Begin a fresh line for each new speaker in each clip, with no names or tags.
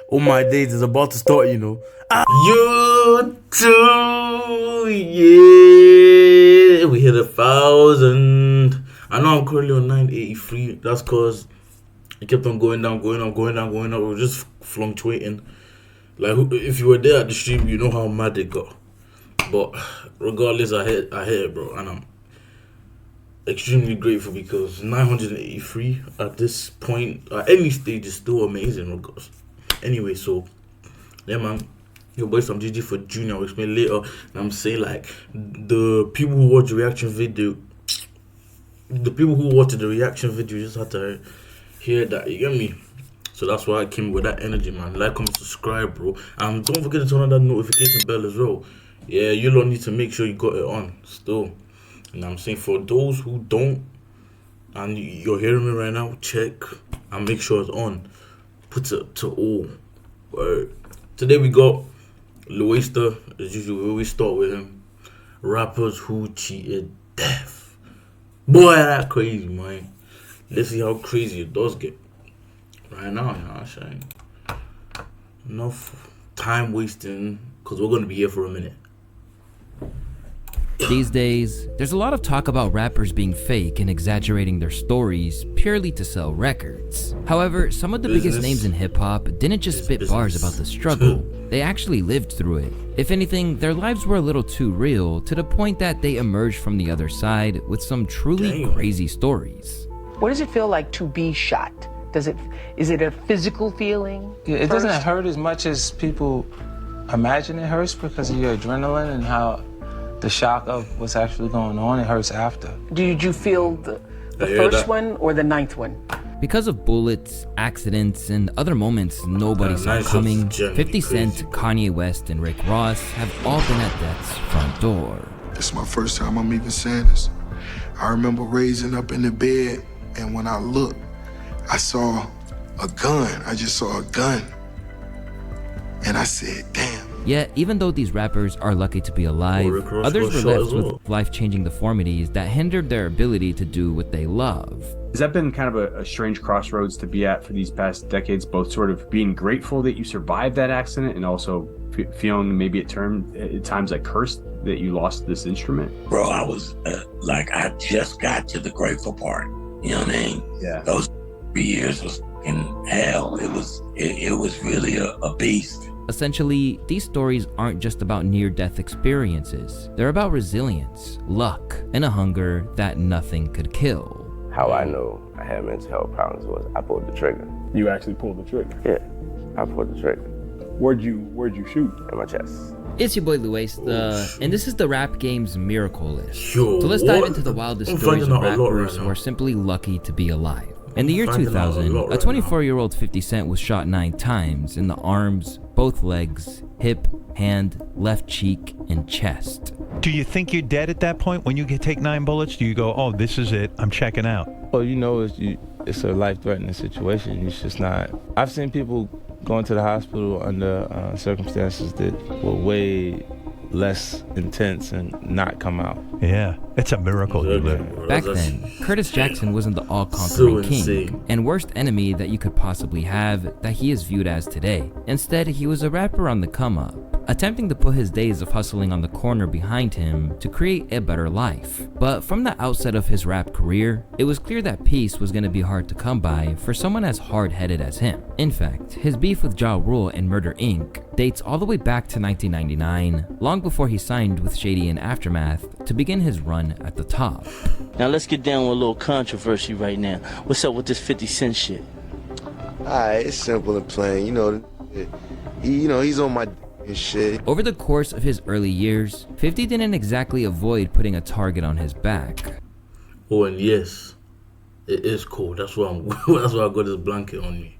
All my days is about to start, you know. You too, yeah. We hit 1,000. I know I'm currently on 983. That's because it kept on going down. It was just fluctuating. Like, if you were there at the stream, you know how mad it got. But regardless, I hit it, bro. And I'm extremely grateful because 983 at this point, at any stage, is still amazing, regardless. Anyway, so, yeah, man. Your boy some GG for Junior. I'll explain later. And I'm saying, like, the people who watch the reaction video, just had to hear that. You get me? So that's why I came with that energy, man. Like, comment, subscribe, bro. And don't forget to turn on that notification bell as well. Yeah, you don't need to make sure you got it on still. And I'm saying, for those who don't, and you're hearing me right now, check and make sure it's on. Put it to all. Word. Today we got Louaista. As usual, we always start with him. Rappers who cheated death. Boy, that crazy, man. Let's see how crazy it does get. Right now, you know what I'm saying? Enough time wasting, because we're going to be here for a minute.
These days, there's a lot of talk about rappers being fake and exaggerating their stories purely to sell records. However, some of the biggest names in hip-hop didn't just spit bars about the struggle, they actually lived through it. If anything, their lives were a little too real, to the point that they emerged from the other side with some truly crazy stories.
What does it feel like to be shot? Is it a physical feeling?
Yeah, it doesn't hurt as much as people imagine it hurts because of your adrenaline and how the shock of what's actually going on. It hurts after.
Did you feel the first one or the ninth one?
Because of bullets, accidents, and other moments nobody saw coming, 50 Cent, Kanye West, and Rick Ross have all been at death's front door.
It's my first time I'm even saying this. I remember raising up in the bed, and when I looked, I saw a gun. I just saw a gun. And I said, damn.
Yet, even though these rappers are lucky to be alive, others were left with life-changing deformities that hindered their ability to do what they love.
Has that been kind of a strange crossroads to be at for these past decades, both sort of being grateful that you survived that accident and also feeling maybe at times like cursed that you lost this instrument?
Bro, I was I just got to the grateful part. You know what I mean?
Yeah.
Those 3 years was in hell. It was really a beast.
Essentially, these stories aren't just about near-death experiences. They're about resilience, luck, and a hunger that nothing could kill.
How I know I had mental health problems was I pulled the trigger.
You actually pulled the trigger?
Yeah, I pulled the trigger.
Where'd you shoot?
In my chest.
It's your boy Louaista, and this is the rap game's miracle list.
Yo,
so let's dive into the wildest stories of rappers who are simply lucky to be alive. In the year 2000, a 24-year-old 50 Cent was shot 9 times in the arms, both legs, hip, hand, left cheek, and chest.
Do you think you're dead at that point when you take 9 bullets? Do you go, oh, this is it, I'm checking out?
Well, you know, it's a life-threatening situation. It's just not. I've seen people going to the hospital under circumstances that were way less intense and not come out.
Yeah, it's a miracle you live.
Back then, Curtis Jackson wasn't the all-conquering king and worst enemy that you could possibly have that he is viewed as today. Instead, he was a rapper on the come-up, attempting to put his days of hustling on the corner behind him to create a better life. But from the outset of his rap career, it was clear that peace was going to be hard to come by for someone as hard-headed as him. In fact, his beef with Ja Rule and Murder Inc. dates all the way back to 1999, long before he signed with Shady and Aftermath to begin his run at the top.
Now let's get down with a little controversy right now. What's up with this 50 Cent shit?
Alright, it's simple and plain. He's on my and shit.
Over the course of his early years, 50 didn't exactly avoid putting a target on his back.
Oh, and yes, it is cold. That's why I got this blanket on me.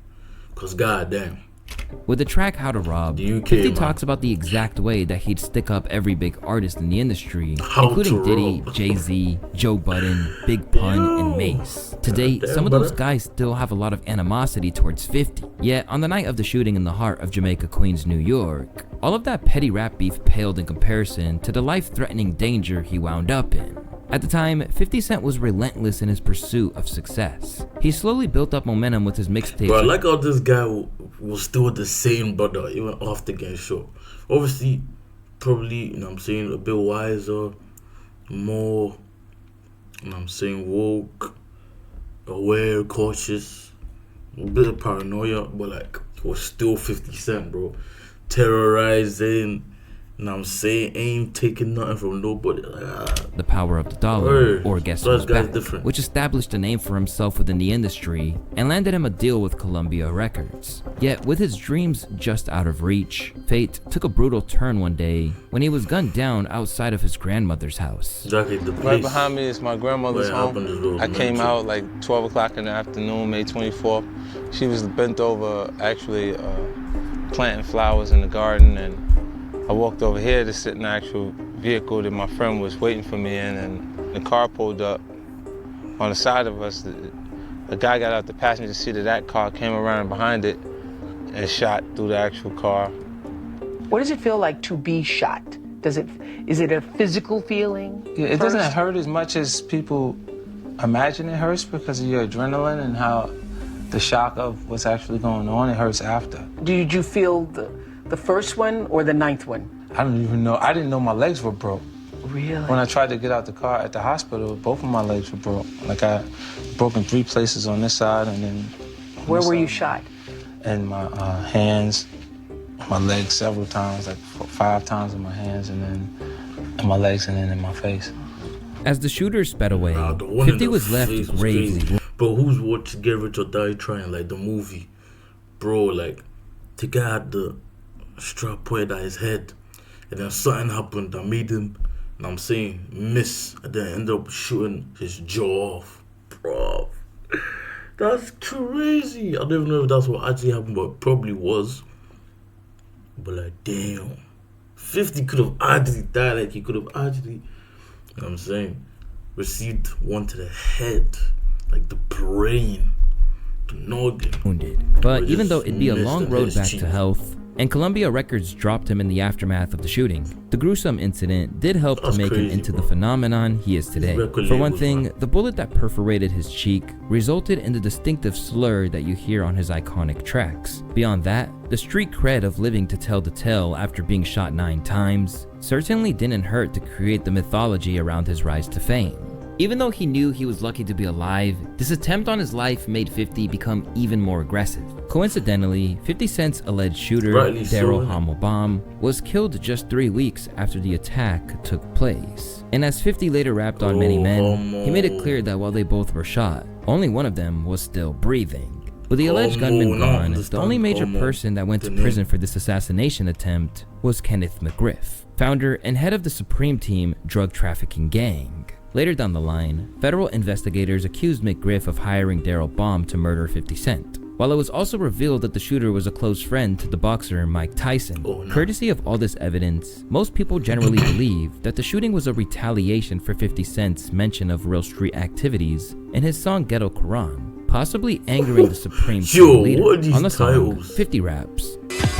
Cause goddamn.
With the track How to Rob, 50 talks about the exact way that he'd stick up every big artist in the industry, including Diddy, Jay-Z, Joe Budden, Big Pun, and Mace. To date, some of those guys still have a lot of animosity towards 50. Yet, on the night of the shooting in the heart of Jamaica, Queens, New York, all of that petty rap beef paled in comparison to the life-threatening danger he wound up in. At the time, 50 Cent was relentless in his pursuit of success. He slowly built up momentum with his mixtape.
Bro, I like how this guy was still the same brother even after getting shot. Obviously, probably, you know what I'm saying, a bit wiser, more, you know what I'm saying, woke, aware, cautious, a bit of paranoia, but like, it was still 50 Cent, bro. Terrorizing, you know what I'm saying, ain't taking nothing from nobody.
The power of the dollar, or Guess Who's Back,
different.
which established a name for himself within the industry and landed him a deal with Columbia Records. Yet, with his dreams just out of reach, fate took a brutal turn one day when he was gunned down outside of his grandmother's house.
Exactly, the place
Right behind me is my grandmother's home. I came out like 12 o'clock in the afternoon, May 24th. She was bent over, actually planting flowers in the garden, and I walked over here to sit in the actual vehicle that my friend was waiting for me in, and the car pulled up. On the side of us, a guy got out the passenger seat of that car, came around behind it, and shot through the actual car.
What does it feel like to be shot? Is it a physical feeling?
Yeah, it doesn't hurt as much as people imagine it hurts because of your adrenaline and how the shock of what's actually going on. It hurts after.
Did you feel the first one or the ninth one?
I don't even know. I didn't know my legs were broke.
Really?
When I tried to get out the car at the hospital, both of my legs were broke. Like I broke in 3 places on this side and then.
Where were you shot?
In my hands, my legs several times, like 5 times in my hands, and then in my legs, and then in my face.
As the shooter sped away, 50 was left gravely.
Bro, who's watching Get Rich or Die Trying, like the movie? Bro, like, the guy had the strap pointed at his head, and then something happened that made him, you know what I'm saying, miss, and then ended up shooting his jaw off. Bro, that's crazy. I don't even know if that's what actually happened, but it probably was. But like, damn, 50 could have actually died. Like, he could have actually, you know what I'm saying, received one to the head, like the brain, the noggin.
Wounded. But even though it'd be a long road back to health, and Columbia Records dropped him in the aftermath of the shooting, the gruesome incident did help to make him into the phenomenon he is today. For one thing, the bullet that perforated his cheek resulted in the distinctive slur that you hear on his iconic tracks. Beyond that, the street cred of living to tell the tale after being shot 9 times certainly didn't hurt to create the mythology around his rise to fame. Even though he knew he was lucky to be alive, this attempt on his life made 50 become even more aggressive. Coincidentally, 50 Cent's alleged shooter, Daryl Hamilbaum, was killed just 3 weeks after the attack took place. And as 50 later rapped on Many Men, he made it clear that while they both were shot, only one of them was still breathing. With the alleged gunman gone, the only major person that went to prison for this assassination attempt was Kenneth McGriff, founder and head of the Supreme Team drug trafficking gang. Later down the line, federal investigators accused McGriff of hiring Daryl Baum to murder 50 Cent, while it was also revealed that the shooter was a close friend to the boxer Mike Tyson. Courtesy of all this evidence, most people generally believe that the shooting was a retaliation for 50 Cent's mention of real street activities in his song Ghetto Quran, possibly angering the Supreme Team leader. On the song, 50 raps.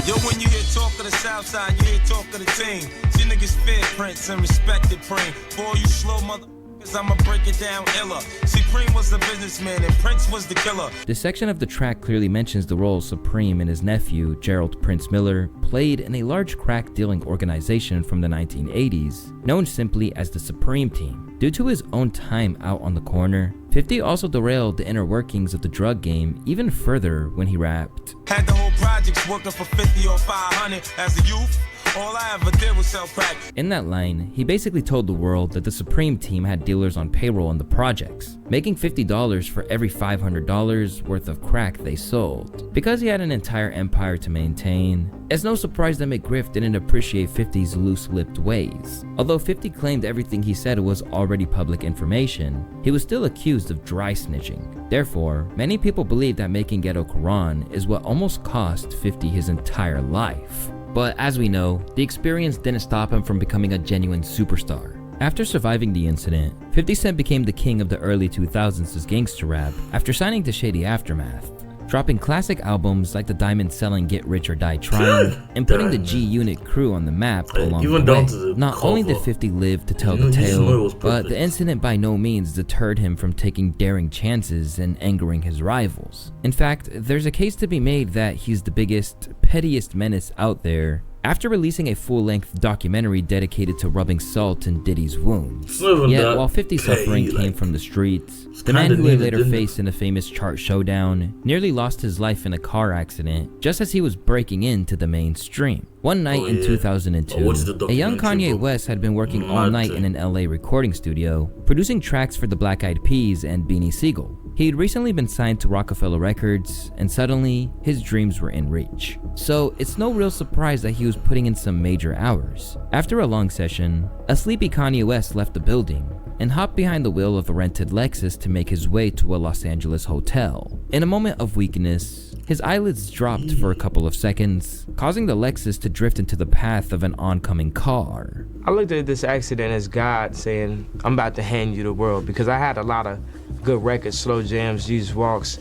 Yo, when you hear talk of the South Side, you hear talk of the team. You niggas fear Prince and respected Preem. For all you slow mother, I'ma break it down illa. Supreme was the businessman and Prince was the killer.
This section of the track clearly mentions the role Supreme and his nephew, Gerald Prince Miller, played in a large crack dealing organization from the 1980s, known simply as the Supreme Team. Due to his own time out on the corner, 50 also derailed the inner workings of the drug game even further when he rapped.
Had the whole projects working for 50 or 500 as a youth. All I ever did was sell crack.
In that line, he basically told the world that the Supreme Team had dealers on payroll in the projects, making $50 for every $500 worth of crack they sold. Because he had an entire empire to maintain, it's no surprise that McGriff didn't appreciate 50's loose-lipped ways. Although 50 claimed everything he said was already public information, he was still accused of dry snitching. Therefore, many people believe that making Ghetto Quran is what almost cost 50 his entire life. But as we know, the experience didn't stop him from becoming a genuine superstar. After surviving the incident, 50 Cent became the king of the early 2000s' gangster rap after signing to Shady Aftermath. dropping classic albums like the diamond-selling Get Rich or Die Trying, and putting the G-Unit crew on the map along the way. Not only did 50 live to tell the tale, but the incident by no means deterred him from taking daring chances and angering his rivals. In fact, there's a case to be made that he's the biggest, pettiest menace out there, after releasing a full-length documentary dedicated to rubbing salt in Diddy's wounds. Yet, while 50's suffering came from the streets, the man who he later faced in a famous chart showdown nearly lost his life in a car accident just as he was breaking into the mainstream. One night in 2002, a young Kanye West had been working all night in an LA recording studio, producing tracks for the Black Eyed Peas and Beanie Sigel. He had recently been signed to Rockefeller Records, and suddenly, his dreams were in reach. So, it's no real surprise that he was putting in some major hours. After a long session, a sleepy Kanye West left the building and hopped behind the wheel of a rented Lexus to make his way to a Los Angeles hotel. In a moment of weakness, his eyelids dropped for a couple of seconds, causing the Lexus to drift into the path of an oncoming car.
I looked at this accident as God saying, I'm about to hand you the world, because I had a lot of good records, slow jams, Jesus walks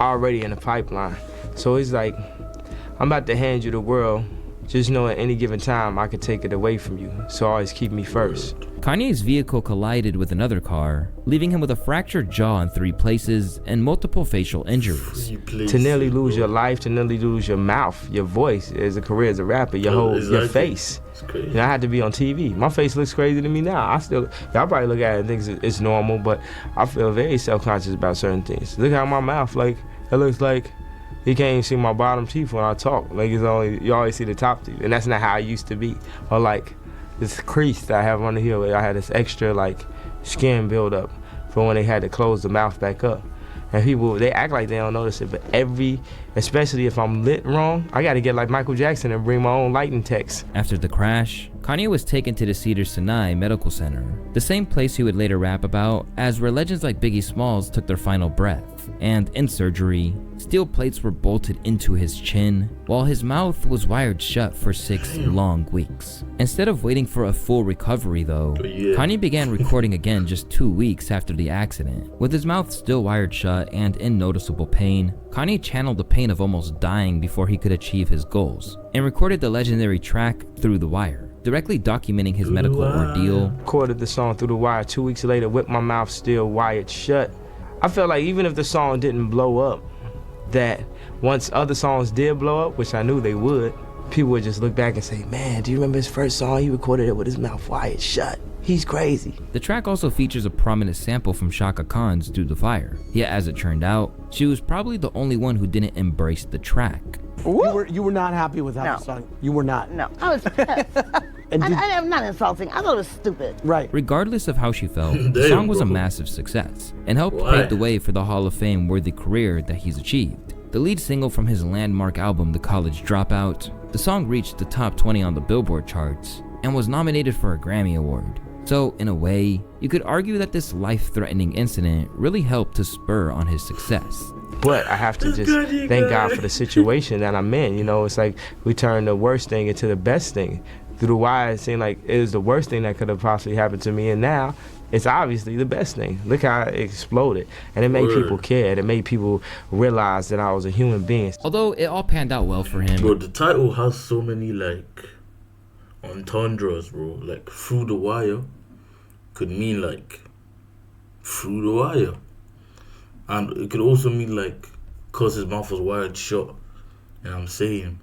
already in the pipeline. So he's like, I'm about to hand you the world. Just know at any given time I could take it away from you, so always keep me first.
Kanye's vehicle collided with another car, leaving him with a fractured jaw in 3 places and multiple facial injuries.
To nearly lose your life, to nearly lose your mouth, your voice as a career as a rapper, your face. You know, I had to be on TV. My face looks crazy to me now. Y'all probably look at it and think it's normal, but I feel very self-conscious about certain things. Look how my mouth, like, it looks like you can't even see my bottom teeth when I talk. Like, you always see the top teeth, and that's not how I used to be. Or like this crease that I have under here, where I had this extra like skin buildup for when they had to close the mouth back up. And people, they act like they don't notice it, but especially if I'm lit wrong, I gotta get like Michael Jackson and bring my own lighting text.
After the crash, Kanye was taken to the Cedars-Sinai Medical Center, the same place he would later rap about as where legends like Biggie Smalls took their final breath. And in surgery, steel plates were bolted into his chin, while his mouth was wired shut for 6 long weeks. Instead of waiting for a full recovery though, Kanye began recording again just 2 weeks after the accident. With his mouth still wired shut and in noticeable pain, Kanye channeled the pain of almost dying before he could achieve his goals, and recorded the legendary track Through the Wire, directly documenting his medical ordeal.
Recorded the song Through the Wire 2 weeks later with my mouth still wired shut. I felt like even if the song didn't blow up, that once other songs did blow up, which I knew they would, people would just look back and say, man, do you remember his first song? He recorded it with his mouth wired shut. He's crazy.
The track also features a prominent sample from Shaka Khan's Through the Fire. Yet as it turned out, she was probably the only one who didn't embrace the track.
You were not happy with how the song? You were not?
No, I was pissed. I'm not insulting. I thought it was stupid.
Right.
Regardless of how she felt, the song was a massive success and helped pave the way for the Hall of Fame worthy career that he's achieved. The lead single from his landmark album, The College Dropout, the song reached the top 20 on the Billboard charts and was nominated for a Grammy Award. So, in a way, you could argue that this life-threatening incident really helped to spur on his success.
But I have to just thank God for the situation that I'm in. You know, it's like we turned the worst thing into the best thing. Through the Wire, it seemed like it was the worst thing that could have possibly happened to me, and now it's obviously the best thing. Look how it exploded, and it made people care. It made people realize that I was a human being.
Although it all panned out well for him.
Bro, the title has so many like entendres, bro. Like Through the Wire could mean like through the wire, and it could also mean like cause his mouth was wired shut. And I'm saying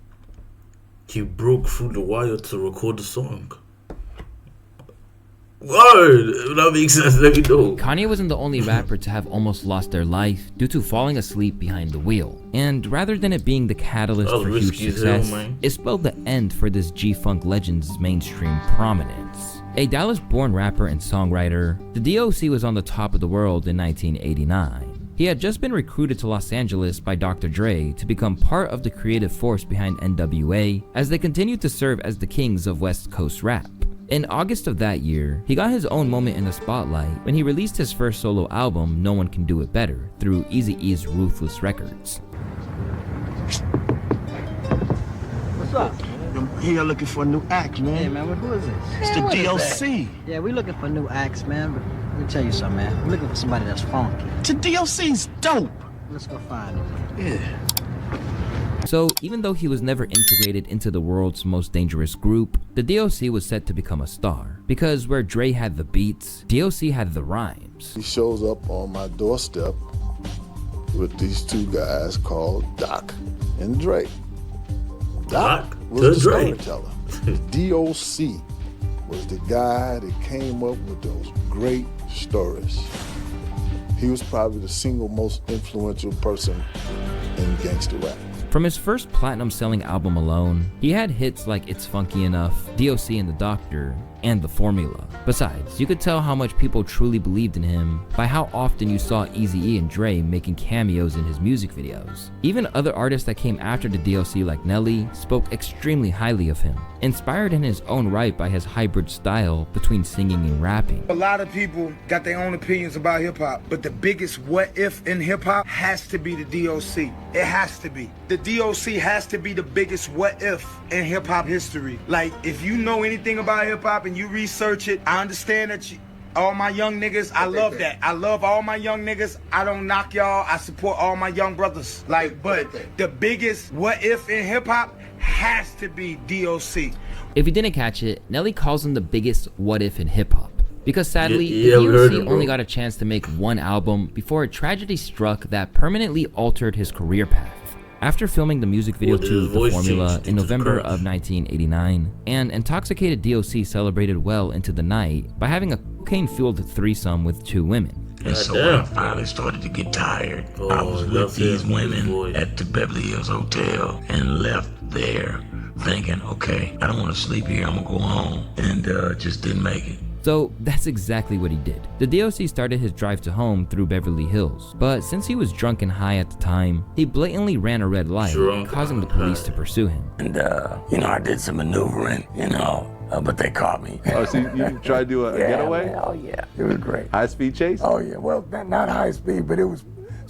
he broke through the wire to record the song. Word! That makes sense, let me know.
Kanye wasn't the only rapper to have almost lost their life due to falling asleep behind the wheel. And rather than it being the catalyst for huge success, it spelled the end for this G-Funk legend's mainstream prominence. A Dallas-born rapper and songwriter, the DOC was on the top of the world in 1989. He had just been recruited to Los Angeles by Dr. Dre to become part of the creative force behind NWA as they continued to serve as the kings of West Coast rap. In August of that year, he got his own moment in the spotlight when he released his first solo album, No One Can Do It Better, through Eazy-E's Ruthless Records.
What's up? I'm here looking for a new act, man.
Hey, man, who is this?
It's the DOC.
Yeah, we looking for new acts, man, but let me tell you something, man. We're looking for somebody that's funky.
The DOC's dope. Let's go find him. Yeah.
So even though he was never integrated into the world's most dangerous group, the DOC was set to become a star. Because where Dre had the beats, DOC had the rhymes.
He shows up on my doorstep with these two guys called Doc and Dre. Doc was the storyteller. DOC was the guy that came up with those great stories. He was probably the single most influential person in gangster rap.
From his first platinum-selling album alone, he had hits like It's Funky Enough, DOC and the Doctor, and The Formula. Besides, you could tell how much people truly believed in him by how often you saw Eazy-E and Dre making cameos in his music videos. Even other artists that came after the DOC like Nelly spoke extremely highly of him, inspired in his own right by his hybrid style between singing and rapping.
A lot of people got their own opinions about hip-hop, but the biggest what if in hip-hop has to be the DOC. It has to be. The DOC has to be the biggest what if in hip-hop history. Like, if you know anything about hip-hop and you research it, I understand that all my young niggas, I love that. I love all my young niggas. I don't knock y'all. I support all my young brothers. Like, but the biggest what if in hip-hop has to be DOC.
If you didn't catch it, Nelly calls him the biggest what if in hip-hop. Because sadly, the DOC only got a chance to make one album before a tragedy struck that permanently altered his career path. After filming the music video to The Formula in November of 1989, an intoxicated DOC celebrated well into the night by having a cocaine-fueled threesome with two women.
And so when I finally started to get tired, I was with these women at the Beverly Hills Hotel and left there thinking, okay, I don't want to sleep here, I'm gonna go home, and just didn't make it.
So that's exactly what he did. The DOC started his drive to home through Beverly Hills, but since he was drunk and high at the time, he blatantly ran a red light, causing the police to pursue him.
And I did some maneuvering, but they caught me.
Oh, so you tried to do a getaway?
Man, oh yeah, it was great.
High-speed chase?
Oh yeah, well, not high speed, but it's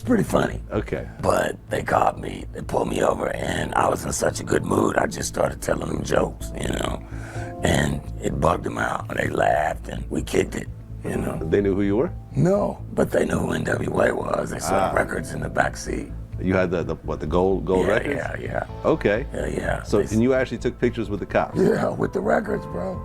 pretty funny.
Okay.
But they caught me, they pulled me over, and I was in such a good mood, I just started telling them jokes, and it bugged them out. They laughed, and we kicked it,
They knew who you were?
No, but they knew who NWA was. They saw the records in the back seat.
You had the gold records?
Yeah.
Okay.
Yeah.
So, and you actually took pictures with the cops?
Yeah, with the records, bro.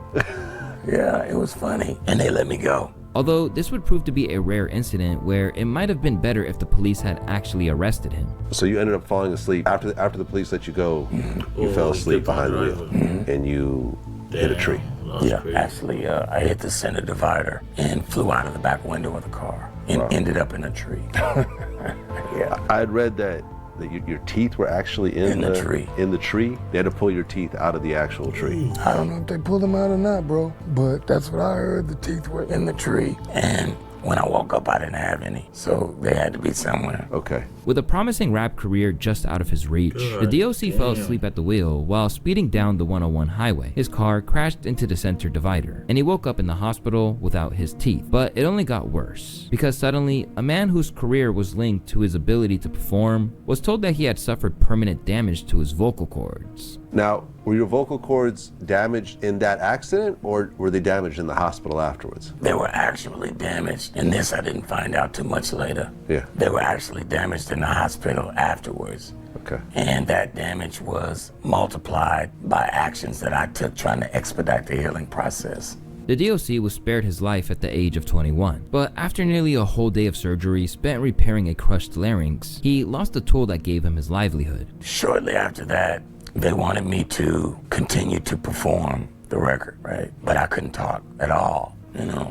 Yeah, it was funny. And they let me go.
Although this would prove to be a rare incident where it might have been better if the police had actually arrested him.
So you ended up falling asleep. After the police let you go, you fell asleep behind the wheel, and you hit a tree.
Yeah, actually, I hit the center divider and flew out of the back window of the car and ended up in a tree. Yeah.
I had read that your teeth were actually in the tree. In the tree, they had to pull your teeth out of the actual tree.
I don't know if they pulled them out or not, bro, but that's what I heard. The teeth were in the tree, and when I woke up, I didn't have any, so they had to be somewhere.
Okay.
With a promising rap career just out of his reach, the DOC fell asleep at the wheel while speeding down the 101 highway. His car crashed into the center divider, and he woke up in the hospital without his teeth. But it only got worse, because suddenly, a man whose career was linked to his ability to perform was told that he had suffered permanent damage to his vocal cords.
Now, were your vocal cords damaged in that accident, or were they damaged in the hospital afterwards?
They were actually damaged, and this I didn't find out too much later.
Yeah.
They were actually damaged in the hospital afterwards.
Okay.
And that damage was multiplied by actions that I took trying to expedite the healing process.
The DOC was spared his life at the age of 21, but after nearly a whole day of surgery spent repairing a crushed larynx, he lost the tool that gave him his livelihood.
Shortly after that, they wanted me to continue to perform the record, right? But I couldn't talk at all,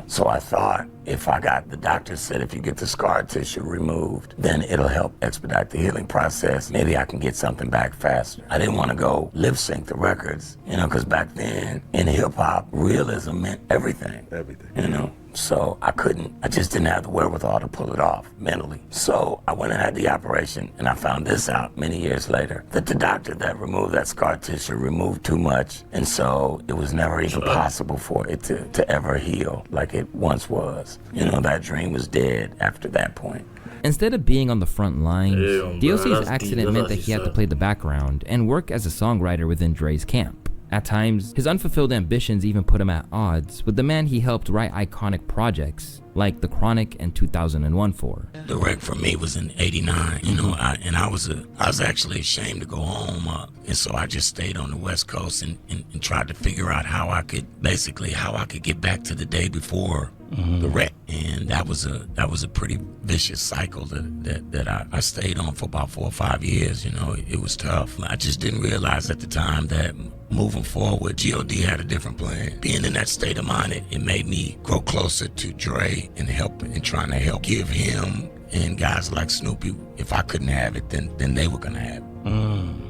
So I thought the doctor said if you get the scar tissue removed, then it'll help expedite the healing process. Maybe I can get something back faster. I didn't want to go lip sync the records, because back then in hip hop, realism meant everything. So I just didn't have the wherewithal to pull it off mentally. So I went and had the operation, and I found this out many years later, that the doctor that removed that scar tissue removed too much, and so it was never even possible for it to ever heal like it once was. That dream was dead after that point.
Instead of being on the front lines, DOC's accident meant that he had to play the background and work as a songwriter within Dre's camp. At times, his unfulfilled ambitions even put him at odds with the man he helped write iconic projects like The Chronic and 2001 for.
The wreck for me was in '89, you know, I was actually ashamed to go home, and so I just stayed on the West Coast and tried to figure out how I could get back to the day before the wreck, and that was a pretty vicious cycle that I stayed on for about 4 or 5 years. You know, it was tough. I just didn't realize at the time that moving forward, G.O.D. had a different plan. Being in that state of mind, it made me grow closer to Dre and trying to help give him and guys like Snoopy. If I couldn't have it, then they were gonna have it.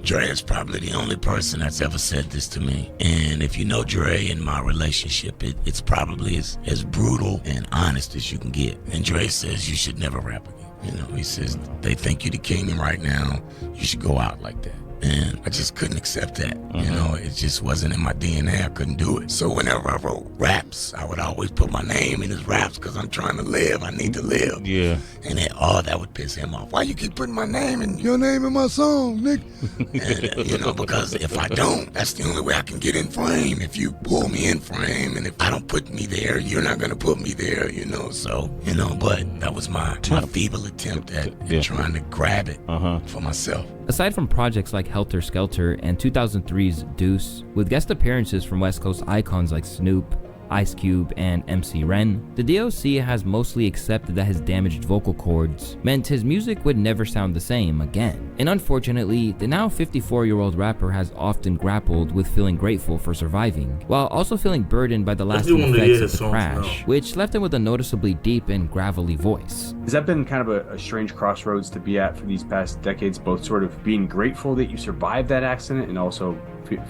Dre is probably the only person that's ever said this to me. And if you know Dre and my relationship, it's probably as brutal and honest as you can get. And Dre says you should never rap again. You know, he says they think you the king, and right now you should go out like that. And I just couldn't accept that. You know, it just wasn't in my DNA. I couldn't do it. So whenever I wrote raps, I would always put my name in his raps because I'm trying to live. I need to live.
Yeah.
And that would piss him off. Why you keep putting my name in
your name in my song, Nick?
And, you know, because if I don't, that's the only way I can get in frame. If you pull me in frame, and if I don't put me there, you're not gonna put me there. You know, so you know. But that was my feeble attempt at trying to grab it for myself.
Aside from projects like Helter Skelter and 2003's Deuce, with guest appearances from West Coast icons like Snoop, Ice Cube, and MC Ren, the DOC has mostly accepted that his damaged vocal cords meant his music would never sound the same again. And unfortunately, the now 54-year-old rapper has often grappled with feeling grateful for surviving, while also feeling burdened by the lasting effects of the crash, which left him with a noticeably deep and gravelly voice.
Has that been kind of a strange crossroads to be at for these past decades, both sort of being grateful that you survived that accident and also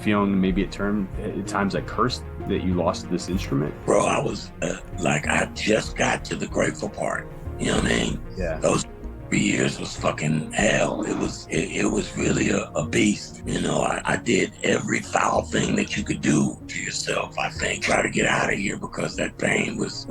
feeling maybe at times like cursed that you lost this instrument?
Bro, I was I just got to the grateful part. You know what I mean?
Yeah.
Those 3 years was fucking hell. It was really a beast. You know, I did every foul thing that you could do to yourself. I think try to get out of here because that pain was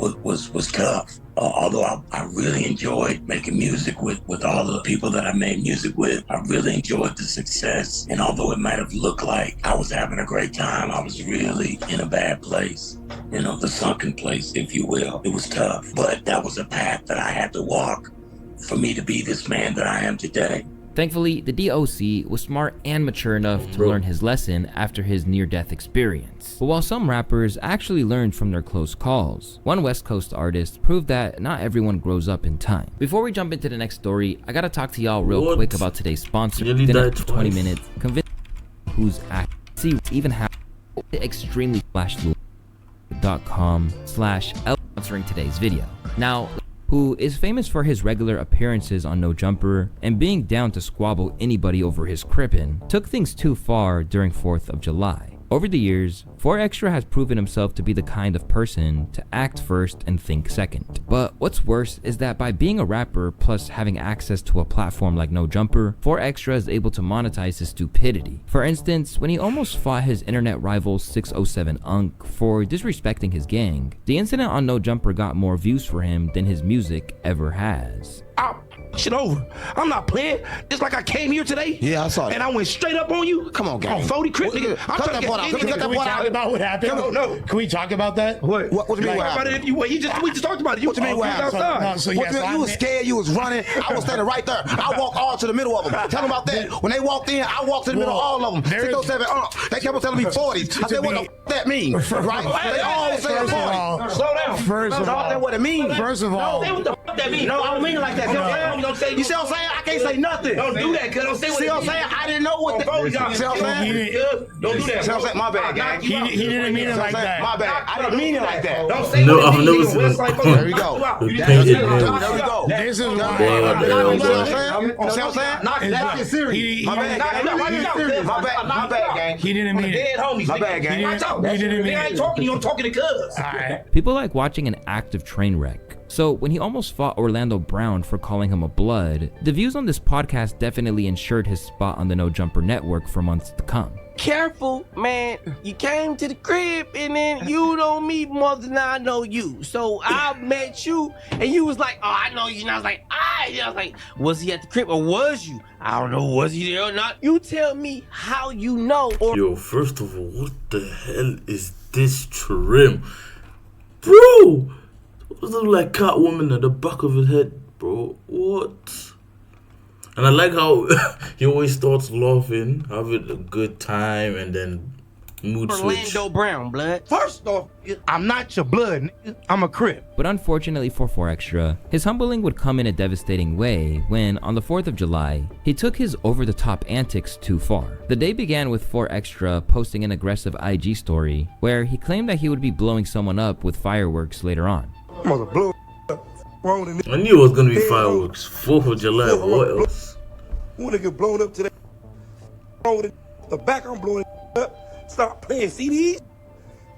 tough. Although I really enjoyed making music with all the people that I made music with. I really enjoyed the success. And although it might have looked like I was having a great time, I was really in a bad place. You know, the sunken place, if you will. It was tough. But that was a path that I had to walk for me to be this man that I am today.
Thankfully, the DOC was smart and mature enough to learn his lesson after his near-death experience. But while some rappers actually learned from their close calls, one West Coast artist proved that not everyone grows up in time. Before we jump into the next story, I gotta talk to y'all real quick about today's sponsor. Then after 20 minutes, convince who's actually even have extremely /Louaista.com/L sponsoring today's video. Now, who is famous for his regular appearances on No Jumper and being down to squabble anybody over his crippin', took things too far during 4th of July. Over the years, 4Extra has proven himself to be the kind of person to act first and think second. But what's worse is that by being a rapper plus having access to a platform like No Jumper, 4Extra is able to monetize his stupidity. For instance, when he almost fought his internet rival 607 Unk for disrespecting his gang, the incident on No Jumper got more views for him than his music ever has.
Shit over. I'm not playing. It's like I came here today.
Yeah, I saw that.
And I went straight up on you.
Come on, gang.
On 40 Crip, nigga.
Cut that part out. Can we cut that part out?
About what happened?
No.
Can we talk about that?
What do you mean what happened? We just talked about it.
What do you mean what happened? You was scared, you was running. I was standing right there. I walked all to the middle of them. Tell them about that. When they walked in, I walked to the middle of all of them. 607 They kept on telling me 40s. I said, what the f that mean? Right? They all saying 40s. Slow down.
First of all,
what it mean.
First of all,
say what the f that mean. No, I don't mean it like that.
You see what I'm saying? I can't say nothing.
Don't do that, cuz. Don't say what
see what I'm saying? I didn't know what that. See what I'm saying?
Don't do that.
See what I'm saying? My bad, gang.
He didn't mean it like that.
My bad. I didn't mean it like that.
Don't say
No,
what
I've never seen it.
There we go.
The painted nails.
There we go.
This is
See what I'm saying?
Knock it serious.
My bad, gang. My bad, gang.
He didn't mean it.
Dead homies.
My bad, gang.
He didn't mean it.
I ain't talking to you. I'm talking to cuz.
People like watching an active train wreck. So when he almost fought Orlando Brown for calling him a blood, the views on this podcast definitely ensured his spot on the No Jumper network for months to come.
careful, man. You came to the crib and then you know me more than I know you. So I met you and you was like, oh, I know you. And I was like, I was like, was he at the crib or was you? I don't know, was he there or not? You tell me how you know. Or
yo, first of all, what the hell is this trim? Bro! It look like Catwoman at the back of his head, bro. What? And I like how he always starts laughing, having a good time, and then mood switch.
Orlando Brown, blood.
First off, I'm not your blood, nigga. I'm a Crip.
But unfortunately for 4Extra, his humbling would come in a devastating way when, on the 4th of July, he took his over-the-top antics too far. The day began with 4Extra posting an aggressive IG story where he claimed that he would be blowing someone up with fireworks later on.
I knew it was gonna be fireworks. 4th of July, what else?
I wanna get blown up today. The back, I'm blowing up. Start playing CDs.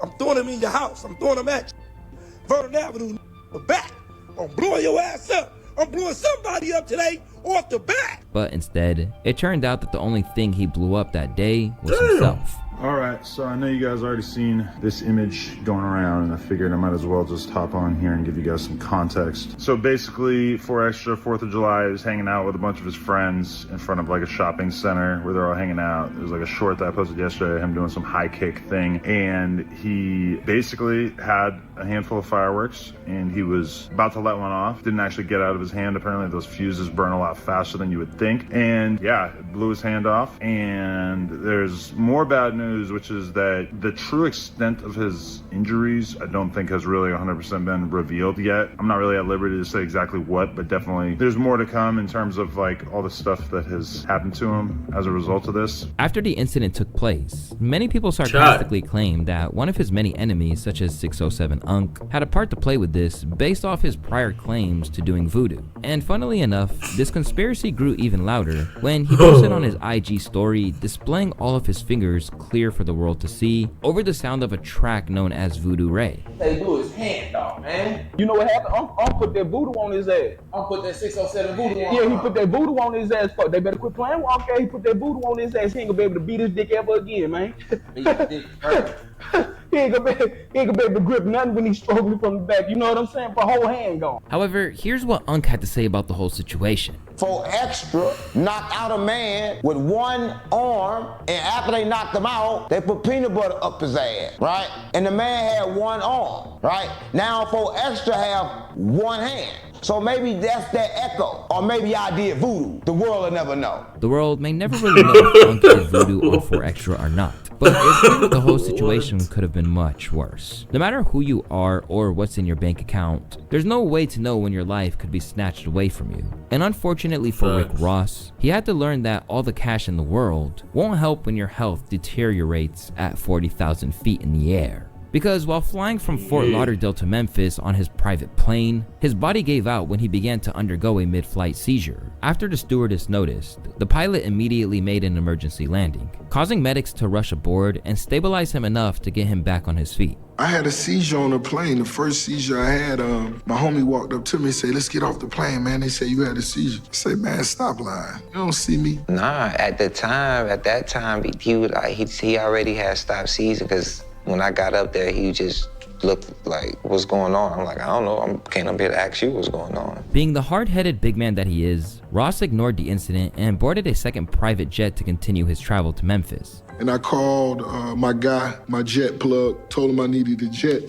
I'm throwing them in your house. I'm throwing them at you. Vernon Avenue, the back. I'm blowing your ass up. I'm blowing somebody up today off the back.
But instead, it turned out that the only thing he blew up that day was himself.
Alright, so I know you guys already seen this image going around, and I figured I might as well just hop on here and give you guys some context. So basically, 4Extra, 4th of July, is hanging out with a bunch of his friends in front of like a shopping center where they're all hanging out. There's like a short that I posted yesterday, him doing some high kick thing, and he basically had a handful of fireworks, and he was about to let one off. Didn't actually get out of his hand. Apparently those fuses burn a lot faster than you would think, and yeah, it blew his hand off. And there's more bad news, which is that the true extent of his injuries I don't think has really 100% been revealed yet. I'm not really at liberty to say exactly what, but definitely there's more to come in terms of like all the stuff that has happened to him as a result of this.
After the incident took place, many people sarcastically claimed that one of his many enemies, such as 607 Unk, had a part to play with this based off his prior claims to doing voodoo. And funnily enough, this conspiracy grew even louder when he posted on his IG story displaying all of his fingers clear for the world to see over the sound of a track known as Voodoo Ray.
They do his hand off, man. You know what happened? I'm put that voodoo on his ass. I'm put that 607 voodoo on. Yeah, he put that voodoo on his ass. Fuck, they better quit playing walk. He put that voodoo on his ass. He ain't gonna be able to beat his dick ever again, man. He ain't gonna be able to grip nothing when he's struggling from the back. You know what I'm saying? For a whole hand gone.
However, here's what Unk had to say about the whole situation.
4Extra knocked out a man with one arm, and after they knocked him out, they put peanut butter up his ass, right? And the man had one arm, right? Now 4Extra have one hand. So maybe that's that echo, or maybe I did voodoo. The world will never know.
The world may never really know if Unk did voodoo or 4Extra or not, but it's clear that the whole situation could have been much worse. No matter who you are or what's in your bank account, there's no way to know when your life could be snatched away from you. And unfortunately for Rick Ross, he had to learn that all the cash in the world won't help when your health deteriorates at 40,000 feet in the air. Because while flying from Fort Lauderdale to Memphis on his private plane, his body gave out when he began to undergo a mid-flight seizure. After the stewardess noticed, the pilot immediately made an emergency landing, causing medics to rush aboard and stabilize him enough to get him back on his feet.
I had a seizure on the plane. The first seizure I had, my homie walked up to me and said, let's get off the plane, man. They say you had a seizure. I said, man, stop lying. You don't see me.
Nah, at that time, he was like, he already had stopped seizing, because when I got up there, he just looked like, what's going on? I'm like, I don't know. I came up here to ask you what's going on.
Being the hard-headed big man that he is, Ross ignored the incident and boarded a second private jet to continue his travel to Memphis.
And I called my guy, my jet plug, told him I needed a jet.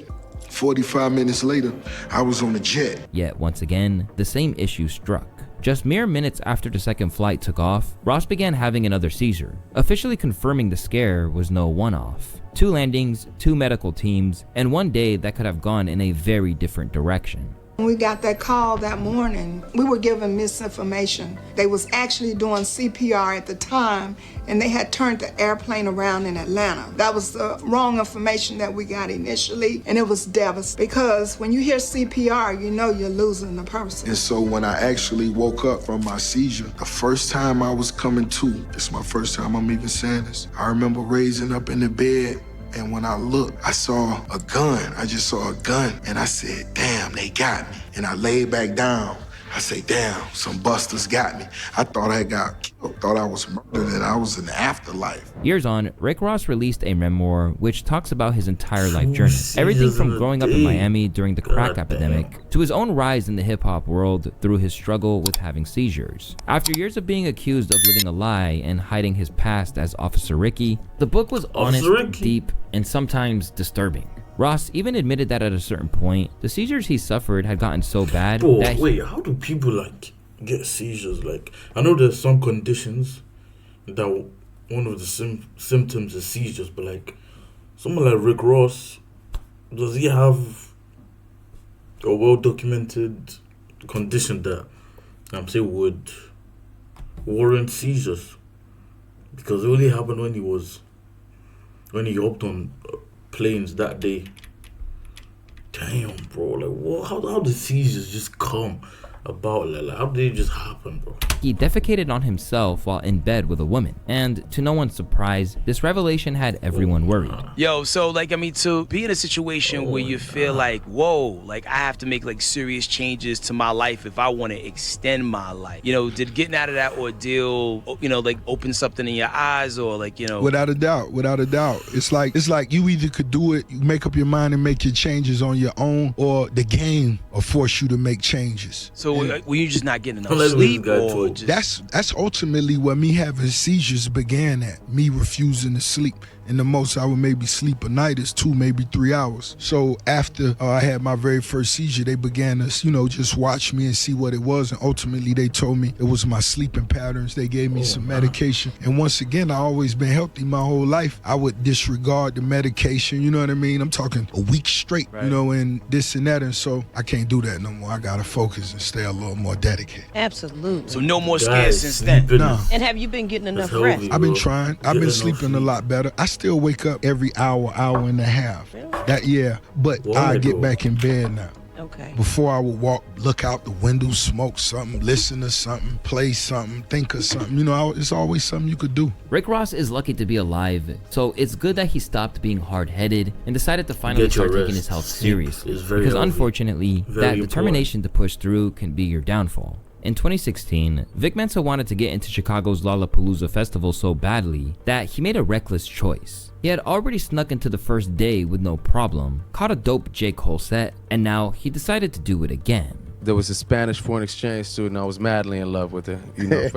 45 minutes later, I was on the jet.
Yet once again, the same issue struck. Just mere minutes after the second flight took off, Ross began having another seizure, officially confirming the scare was no one-off. 2 landings, 2 medical teams, and 1 day that could have gone in a very different direction.
When we got that call that morning, we were given misinformation. They was actually doing CPR at the time, and they had turned the airplane around in Atlanta. That was the wrong information that we got initially, and it was devastating, because when you hear CPR, you know you're losing the person.
And so when I actually woke up from my seizure, the first time I was coming to, it's my first time I'm even saying this, I remember raising up in the bed, and when I looked, I saw a gun. I just saw a gun. And I said, damn, they got me. And I laid back down. I said, damn, some busters got me. I thought I got thought I was murdered and I was in the afterlife.
Years on, Rick Ross released a memoir which talks about his entire life journey. Everything from growing up in Miami during the crack epidemic to his own rise in the hip-hop world through his struggle with having seizures. After years of being accused of living a lie and hiding his past as Officer Ricky, the book was honest, deep, and sometimes disturbing. Ross even admitted that at a certain point, the seizures he suffered had gotten so bad that
wait, how do people like get seizures? Like, I know there's some conditions that one of the symptoms is seizures, but like someone like Rick Ross, does he have a well-documented condition that I'm saying would warrant seizures? Because it only happened when he hopped on planes that day. Damn, bro. Like, how did seizures just come about? Like, how did they just happen, bro?
He defecated on himself while in bed with a woman, and to no one's surprise, this revelation had everyone worried.
Yo, so like, I mean, to be in a situation where you feel like, whoa, like I have to make like serious changes to my life if I want to extend my life. You know, did getting out of that ordeal, you know, like open something in your eyes, or like, you know?
Without a doubt. It's like you either could do it, you make up your mind and make your changes on your own, or the game will force you to make changes.
So were you just not getting enough sleep, or just...
That's ultimately where me having seizures began at. Me refusing to sleep. And the most I would maybe sleep a night is 2, maybe 3 hours. So after I had my very first seizure, they began to, you know, just watch me and see what it was. And ultimately they told me it was my sleeping patterns. They gave me some medication. And once again, I always been healthy my whole life. I would disregard the medication, you know what I mean? I'm talking a week straight, you know, and this and that. And so I can't do that no more. I gotta focus and stay a little more dedicated.
Absolutely.
So no more scares since then?
No.
And have you been getting enough rest?
I've been trying. I've been sleeping a lot better. I still wake up every hour and a half. But I get back in bed now.
Okay.
Before I would walk, look out the window, smoke something, listen to something, play something, think of something. You know, it's always something you could do.
Rick Ross is lucky to be alive, so it's good that he stopped being hard-headed and decided to finally start taking his health seriously. Because unfortunately, that determination to push through can be your downfall. In 2016, Vic Mensa wanted to get into Chicago's Lollapalooza festival so badly that he made a reckless choice. He had already snuck into the first day with no problem, caught a dope J. Cole set, and now he decided to do it again.
There was a Spanish foreign exchange student. I was madly in love with her, you know,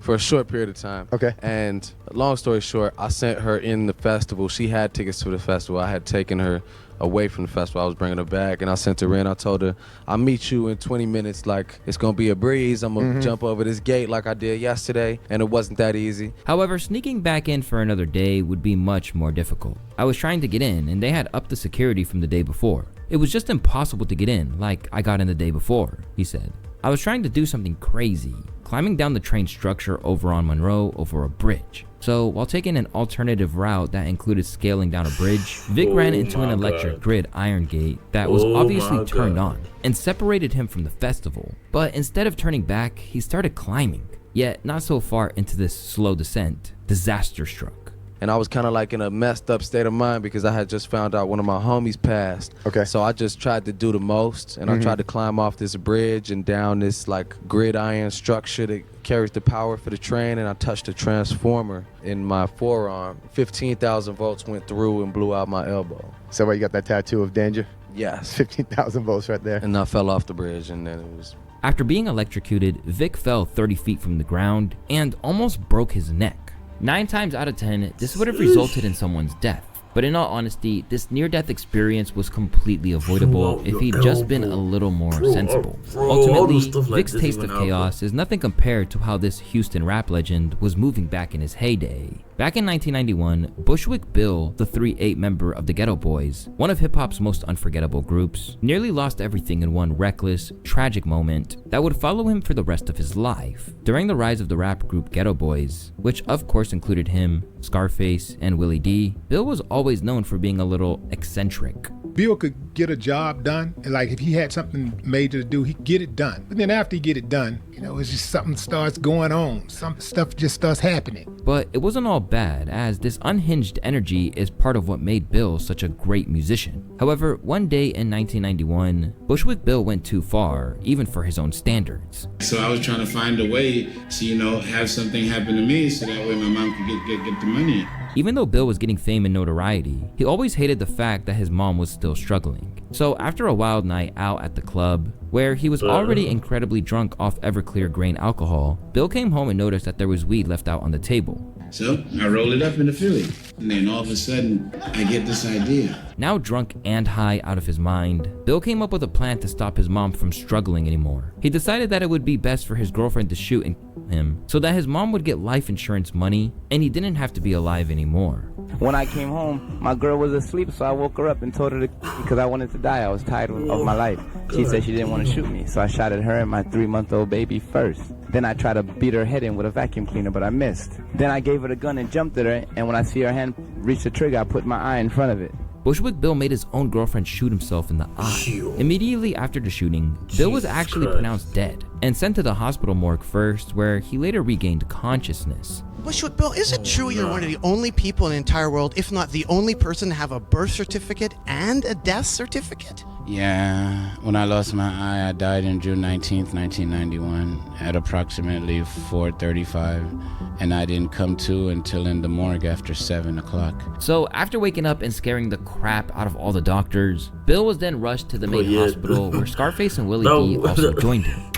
for a short period of time. Okay. And long story short, I sent her in the festival. She had tickets to the festival. I had taken her away from the festival. I was bringing her back, and I sent her in. I told her, I'll meet you in 20 minutes. Like, it's gonna be a breeze. I'm gonna jump over this gate like I did yesterday, and it wasn't that easy.
However, sneaking back in for another day would be much more difficult. I was trying to get in, and they had upped the security from the day before. It was just impossible to get in, like I got in the day before, he said. I was trying to do something crazy, climbing down the train structure over on Monroe over a bridge. So while taking an alternative route that included scaling down a bridge, Vic ran into an electric grid iron gate that was obviously turned on and separated him from the festival. But instead of turning back, he started climbing. Yet not so far into this slow descent, disaster struck.
And I was kind of like in a messed up state of mind because I had just found out one of my homies passed. Okay. So I just tried to do the most, and I tried to climb off this bridge and down this like grid iron structure that carries the power for the train, and I touched a transformer in my forearm. 15,000 volts went through and blew out my elbow.
So you got that tattoo of danger?
Yes.
15,000 volts right there.
And I fell off the bridge, and then it was...
After being electrocuted, Vic fell 30 feet from the ground and almost broke his neck. 9 times out of 10, this would have resulted in someone's death. But in all honesty, this near-death experience was completely avoidable if he'd just been a little more sensible. Ultimately, Vic's taste of chaos is nothing compared to how this Houston rap legend was moving back in his heyday. Back in 1991, Bushwick Bill, the 3/8 member of the Ghetto Boys, one of hip-hop's most unforgettable groups, nearly lost everything in one reckless, tragic moment that would follow him for the rest of his life. During the rise of the rap group Ghetto Boys, which of course included him, Scarface, and Willie D, Bill was always known for being a little eccentric.
Bill could get a job done, and like if he had something major to do, he'd get it done. But then after he get it done, you know, it's just something starts going on. Some stuff just starts happening.
But it wasn't all bad, as this unhinged energy is part of what made Bill such a great musician. However, one day in 1991, Bushwick Bill went too far, even for his own standards.
So I was trying to find a way to, you know, have something happen to me so that way my mom could get the money.
Even though Bill was getting fame and notoriety, he always hated the fact that his mom was still struggling. So after a wild night out at the club, where he was already incredibly drunk off Everclear grain alcohol, Bill came home and noticed that there was weed left out on the table.
So I rolled it up in the Philly, and then all of a sudden, I get this idea.
Now drunk and high out of his mind, Bill came up with a plan to stop his mom from struggling anymore. He decided that it would be best for his girlfriend to shoot and kill him so that his mom would get life insurance money and he didn't have to be alive anymore.
When I came home, my girl was asleep, so I woke her up and told her to because I wanted to die. I was tired of my life. She said she didn't want to shoot me, so I shot at her and my 3-month-old baby first. Then I tried to beat her head in with a vacuum cleaner, but I missed. Then I gave her the gun and jumped at her, and when I see her hand reach the trigger, I put my eye in front of it.
Bushwick Bill made his own girlfriend shoot himself in the eye. Immediately after the shooting, Bill was actually pronounced dead and sent to the hospital morgue first, where he later regained consciousness.
Bushwick Bill, is it true you're one of the only people in the entire world, if not the only person, to have a birth certificate and a death certificate?
Yeah, when I lost my eye, I died on June 19th, 1991 at approximately 4:35, and I didn't come to until in the morgue after 7 o'clock.
So after waking up and scaring the crap out of all the doctors, Bill was then rushed to the main hospital where Scarface and Willie D also joined him.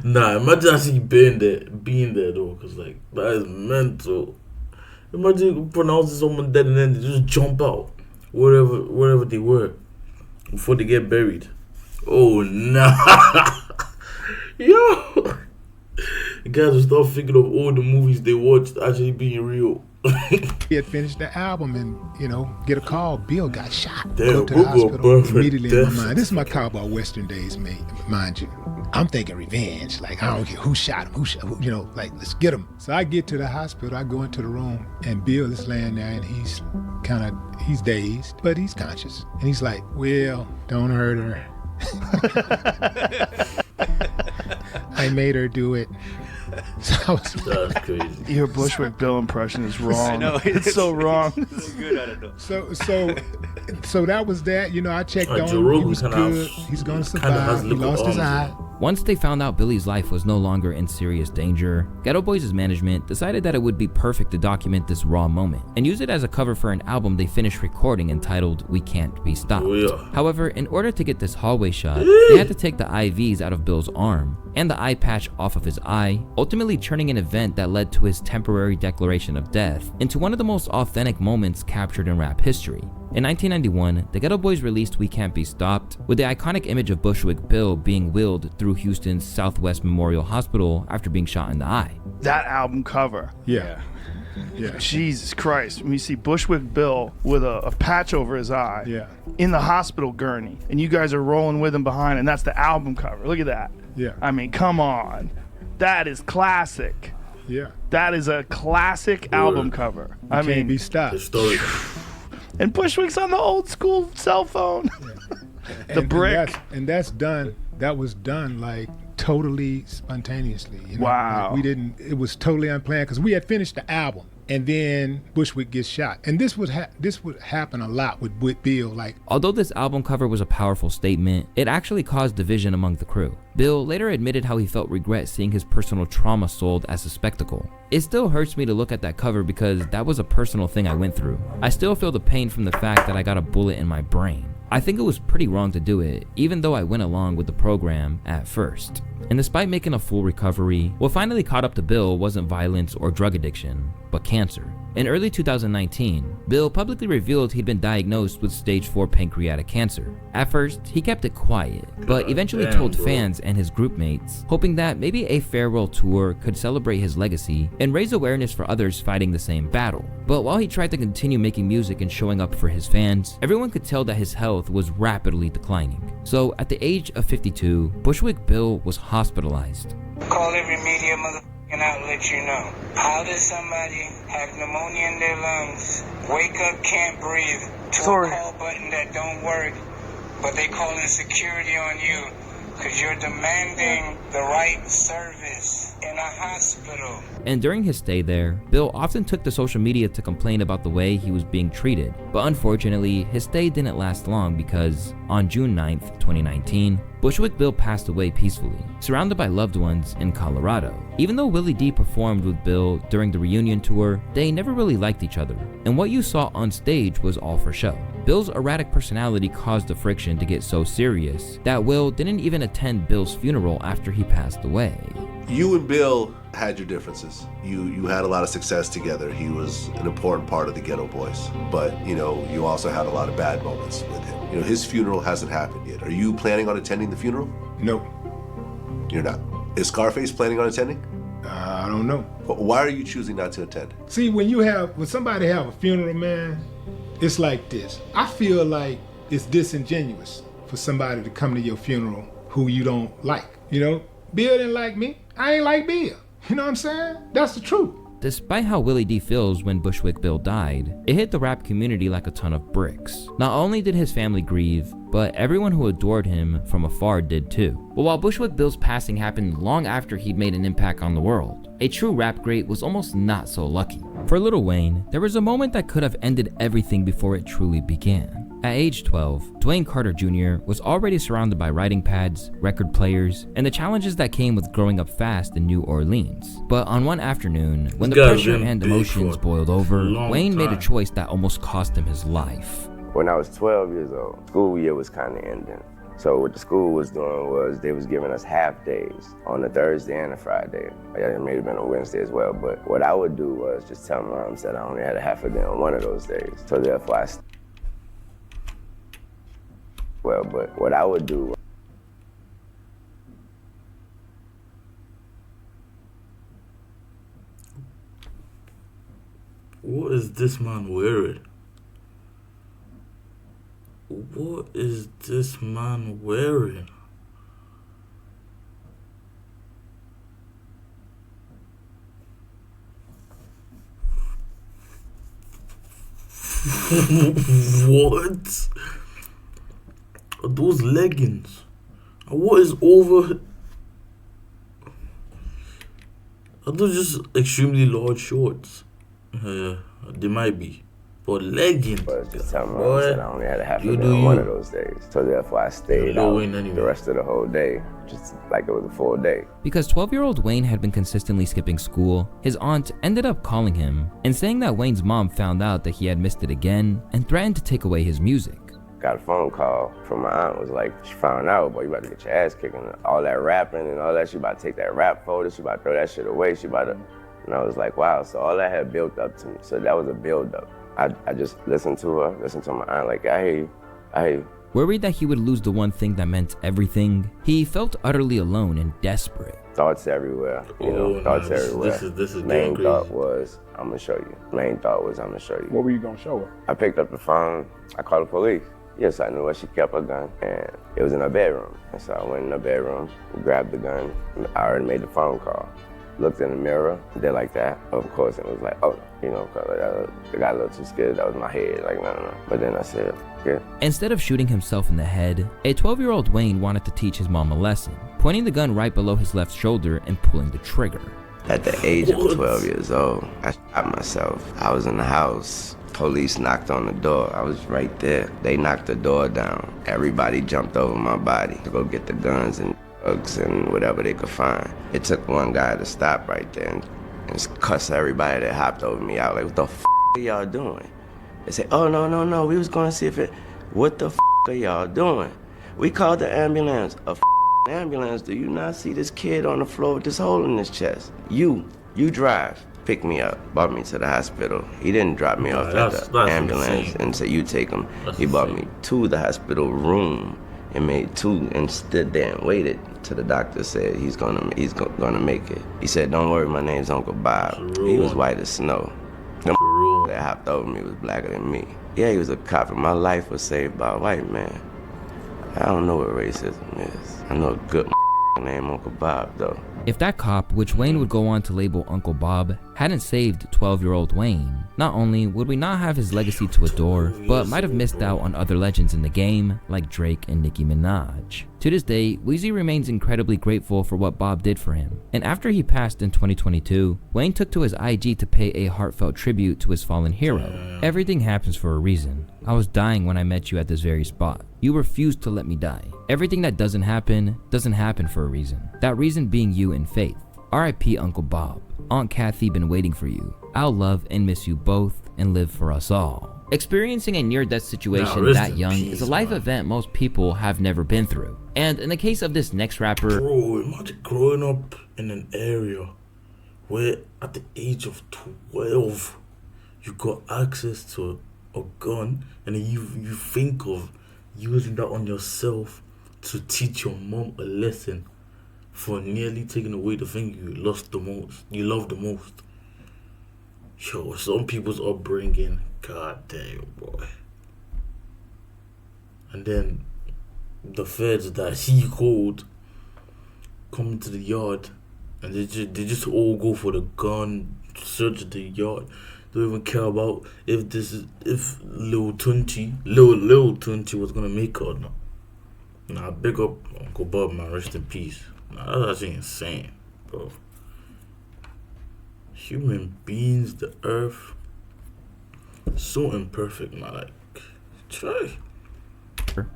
Nah, imagine actually being there though, cause like that is mental. Imagine pronouncing someone dead and then they just jump out wherever they were before they get buried. Oh nah, yo, the guys will start thinking of all the movies they watched actually being real.
He had finished the album and, you know, get a call, Bill got shot.
Damn,
Go to the hospital immediately in my mind. This is my cowboy western days, mind you. I'm thinking revenge. Like, I don't care who shot him, you know, like, let's get him. So I get to the hospital, I go into the room, and Bill is laying there, and he's dazed, but he's conscious. And he's like, well, don't hurt her. I made her do it. So
that's crazy.
Your Bushwick Bill impression is wrong.
I know,
it's so wrong.
So good, I don't know.
So that was that. You know, I checked on him. He was good. He's gonna survive. He lost his eye.
Once they found out Billy's life was no longer in serious danger, Ghetto Boys' management decided that it would be perfect to document this raw moment and use it as a cover for an album they finished recording entitled We Can't Be Stopped. However, in order to get this hallway shot, they had to take the IVs out of Bill's arm and the eye patch off of his eye, ultimately turning an event that led to his temporary declaration of death into one of the most authentic moments captured in rap history. In 1991, the Ghetto Boys released We Can't Be Stopped, with the iconic image of Bushwick Bill being wheeled through Houston's Southwest Memorial Hospital after being shot in the eye.
That album cover.
Yeah.
Jesus Christ. When you see Bushwick Bill with a patch over his eye in the hospital gurney, and you guys are rolling with him behind, and that's the album cover. Look at that.
Yeah.
I mean, come on. That is classic.
Yeah.
That is a classic album cover.
I mean, can't be stopped.
Historic.
And Bushwick's on the old school cell phone. The brick.
And that's done. That was done like totally spontaneously. You know?
Wow.
Like it was totally unplanned because we had finished the album. And then Bushwick gets shot. And this would happen a lot with Bill. Like,
although this album cover was a powerful statement, it actually caused division among the crew. Bill later admitted how he felt regret seeing his personal trauma sold as a spectacle. It still hurts me to look at that cover because that was a personal thing I went through. I still feel the pain from the fact that I got a bullet in my brain. I think it was pretty wrong to do it, even though I went along with the program at first. And despite making a full recovery, what finally caught up to Bill wasn't violence or drug addiction, but cancer. In early 2019, Bill publicly revealed he'd been diagnosed with stage 4 pancreatic cancer. At first, he kept it quiet, but eventually told fans and his group mates, hoping that maybe a farewell tour could celebrate his legacy and raise awareness for others fighting the same battle. But while he tried to continue making music and showing up for his fans, everyone could tell that his health was rapidly declining. So at the age of 52, Bushwick Bill was hospitalized.
Call every media mother
and I'll let you know. How does somebody have pneumonia in their lungs, wake up, can't breathe, to a call button that don't work, but they calling security on you because you're demanding the right service in a hospital?
And during his stay there, Bill often took to social media to complain about the way he was being treated. But unfortunately, his stay didn't last long because on June 9th, 2019, Bushwick Bill passed away peacefully, surrounded by loved ones in Colorado. Even though Willie D performed with Bill during the reunion tour, they never really liked each other, and what you saw on stage was all for show. Bill's erratic personality caused the friction to get so serious that Will didn't even attend Bill's funeral after he passed away.
You and Bill had your differences. You had a lot of success together. He was an important part of the Ghetto Boys. But, you also had a lot of bad moments with him. His funeral hasn't happened yet. Are you planning on attending the funeral?
No.
You're not. Is Scarface planning on attending?
I don't know.
Why are you choosing not to attend?
See, when somebody have a funeral, man, it's like this. I feel like it's disingenuous for somebody to come to your funeral who you don't like. Bill didn't like me. I ain't like Bill. You know what I'm saying? That's the truth.
Despite how Willie D feels when Bushwick Bill died, it hit the rap community like a ton of bricks. Not only did his family grieve, but everyone who adored him from afar did too. But while Bushwick Bill's passing happened long after he'd made an impact on the world, a true rap great was almost not so lucky. For Lil Wayne, there was a moment that could have ended everything before it truly began. At age 12, Dwayne Carter Jr. was already surrounded by writing pads, record players, and the challenges that came with growing up fast in New Orleans. But on one afternoon, when the pressure and emotions boiled over, Wayne made a choice that almost cost him his life.
When I was 12 years old, school year was kind of ending. So what the school was doing was they was giving us half days on a Thursday and a Friday. It may have been a Wednesday as well, but what I would do was just tell my mom that I only had a half a day on one of those days. So therefore but what I would do.
What is this man wearing? What is this man wearing? What? Are those leggings? And what is over? Are those just extremely large shorts? They might be. But leggings.
But just tell my mom that I only had a half a day on one of those days. So therefore I stayed out the rest of the whole day, just like it was a full day.
Because 12-year-old Wayne had been consistently skipping school, his aunt ended up calling him and saying that Wayne's mom found out that he had missed it again and threatened to take away his music.
Got a phone call from my aunt, was like, she found out, boy, you about to get your ass kicked. And all that rapping and all that, she about to take that rap folder, she about to throw that shit away, she about to, and I was like, wow, so all that had built up to me. So that was a build up. I just listened to her, listened to my aunt, like, I hear you.
Worried that he would lose the one thing that meant everything, he felt utterly alone and desperate.
Thoughts everywhere, thoughts everywhere.
This is
Main thought was, I'm gonna show you. Main thought was, I'm gonna show you.
What were you gonna show her?
I picked up the phone, I called the police. Yes, I knew where she kept her gun, and it was in her bedroom. And so I went in her bedroom, grabbed the gun, I already made the phone call. Looked in the mirror, did like that. Of course, it was like, oh, cause I got a little too scared. That was my head, like, no. But then I said, yeah.
Instead of shooting himself in the head, a 12-year-old Wayne wanted to teach his mom a lesson, pointing the gun right below his left shoulder and pulling the trigger.
At the age of 12 years old, I shot myself. I was in the house. Police knocked on the door. I was right there. They knocked the door down. Everybody jumped over my body to go get the guns and drugs and whatever they could find. It took one guy to stop right there and cuss everybody that hopped over me out. Like, what the f*** are y'all doing? They said, oh, no, we was gonna see if what the f*** are y'all doing? We called the ambulance. A ambulance? Do you not see this kid on the floor with this hole in his chest? You drive. Picked me up, brought me to the hospital. He didn't drop me off at the ambulance and say, you take him. He brought me to the hospital room and made two and stood there and waited till the doctor said he's gonna make it. He said, don't worry, my name's Uncle Bob. He was white as snow. The that hopped over me was blacker than me. Yeah, he was a cop, and my life was saved by a white man. I don't know what racism is. I know a good named Uncle Bob, though.
If that cop, which Wayne would go on to label Uncle Bob, hadn't saved 12-year-old Wayne, not only would we not have his legacy to adore, but might have missed out on other legends in the game like Drake and Nicki Minaj. To this day, Weezy remains incredibly grateful for what Bob did for him, and after he passed in 2022, Wayne took to his IG to pay a heartfelt tribute to his fallen hero. Everything happens for a reason. I was dying when I met you at this very spot. You refused to let me die. Everything that doesn't happen for a reason. That reason being you in faith. R.I.P. Uncle Bob. Aunt Kathy been waiting for you. I'll love and miss you both and live for us all. Experiencing a near-death situation that young is a life event most people have never been through. And in the case of this next rapper...
Bro, imagine growing up in an area where at the age of 12, you got access to a gun and then you think of using that on yourself to teach your mom a lesson for nearly taking away the thing you love the most. Yo, some people's upbringing, god damn, boy. And then the feds that he called come into the yard and they just all go for the gun, search the yard. Don't even care about if Lil Tunchi was gonna make it or not. Nah, big up Uncle Bob, man, rest in peace. Nah, that's actually insane, bro. Human beings, the earth, so imperfect, man. Like, try.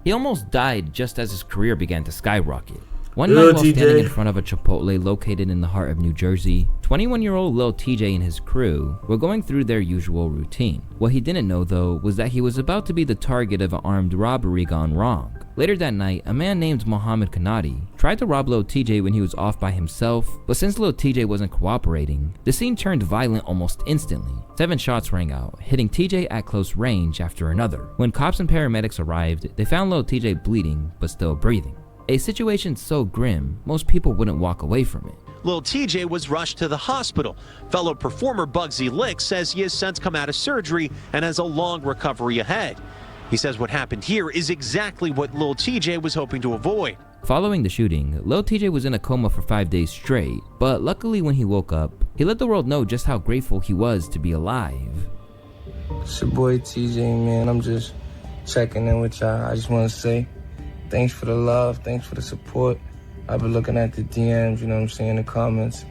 He almost died just as his career began to skyrocket. One night while standing in front of a Chipotle located in the heart of New Jersey, 21-year-old Lil TJ and his crew were going through their usual routine. What he didn't know though was that he was about to be the target of an armed robbery gone wrong. Later that night, a man named Mohammed Kanadi tried to rob Lil TJ when he was off by himself, but since Lil TJ wasn't cooperating, the scene turned violent almost instantly. 7 shots rang out, hitting TJ at close range after another. When cops and paramedics arrived, they found Lil TJ bleeding but still breathing. A situation so grim, most people wouldn't walk away from it.
Lil TJ was rushed to the hospital. Fellow performer Bugsy Lick says he has since come out of surgery and has a long recovery ahead. He says what happened here is exactly what Lil TJ was hoping to avoid.
Following the shooting, Lil TJ was in a coma for 5 days straight, but luckily when he woke up, he let the world know just how grateful he was to be alive.
It's your boy TJ, man. I'm just checking in with y'all. I just want to say thanks for the love, thanks for the support. I've been looking at the DMs, you know what I'm saying, the comments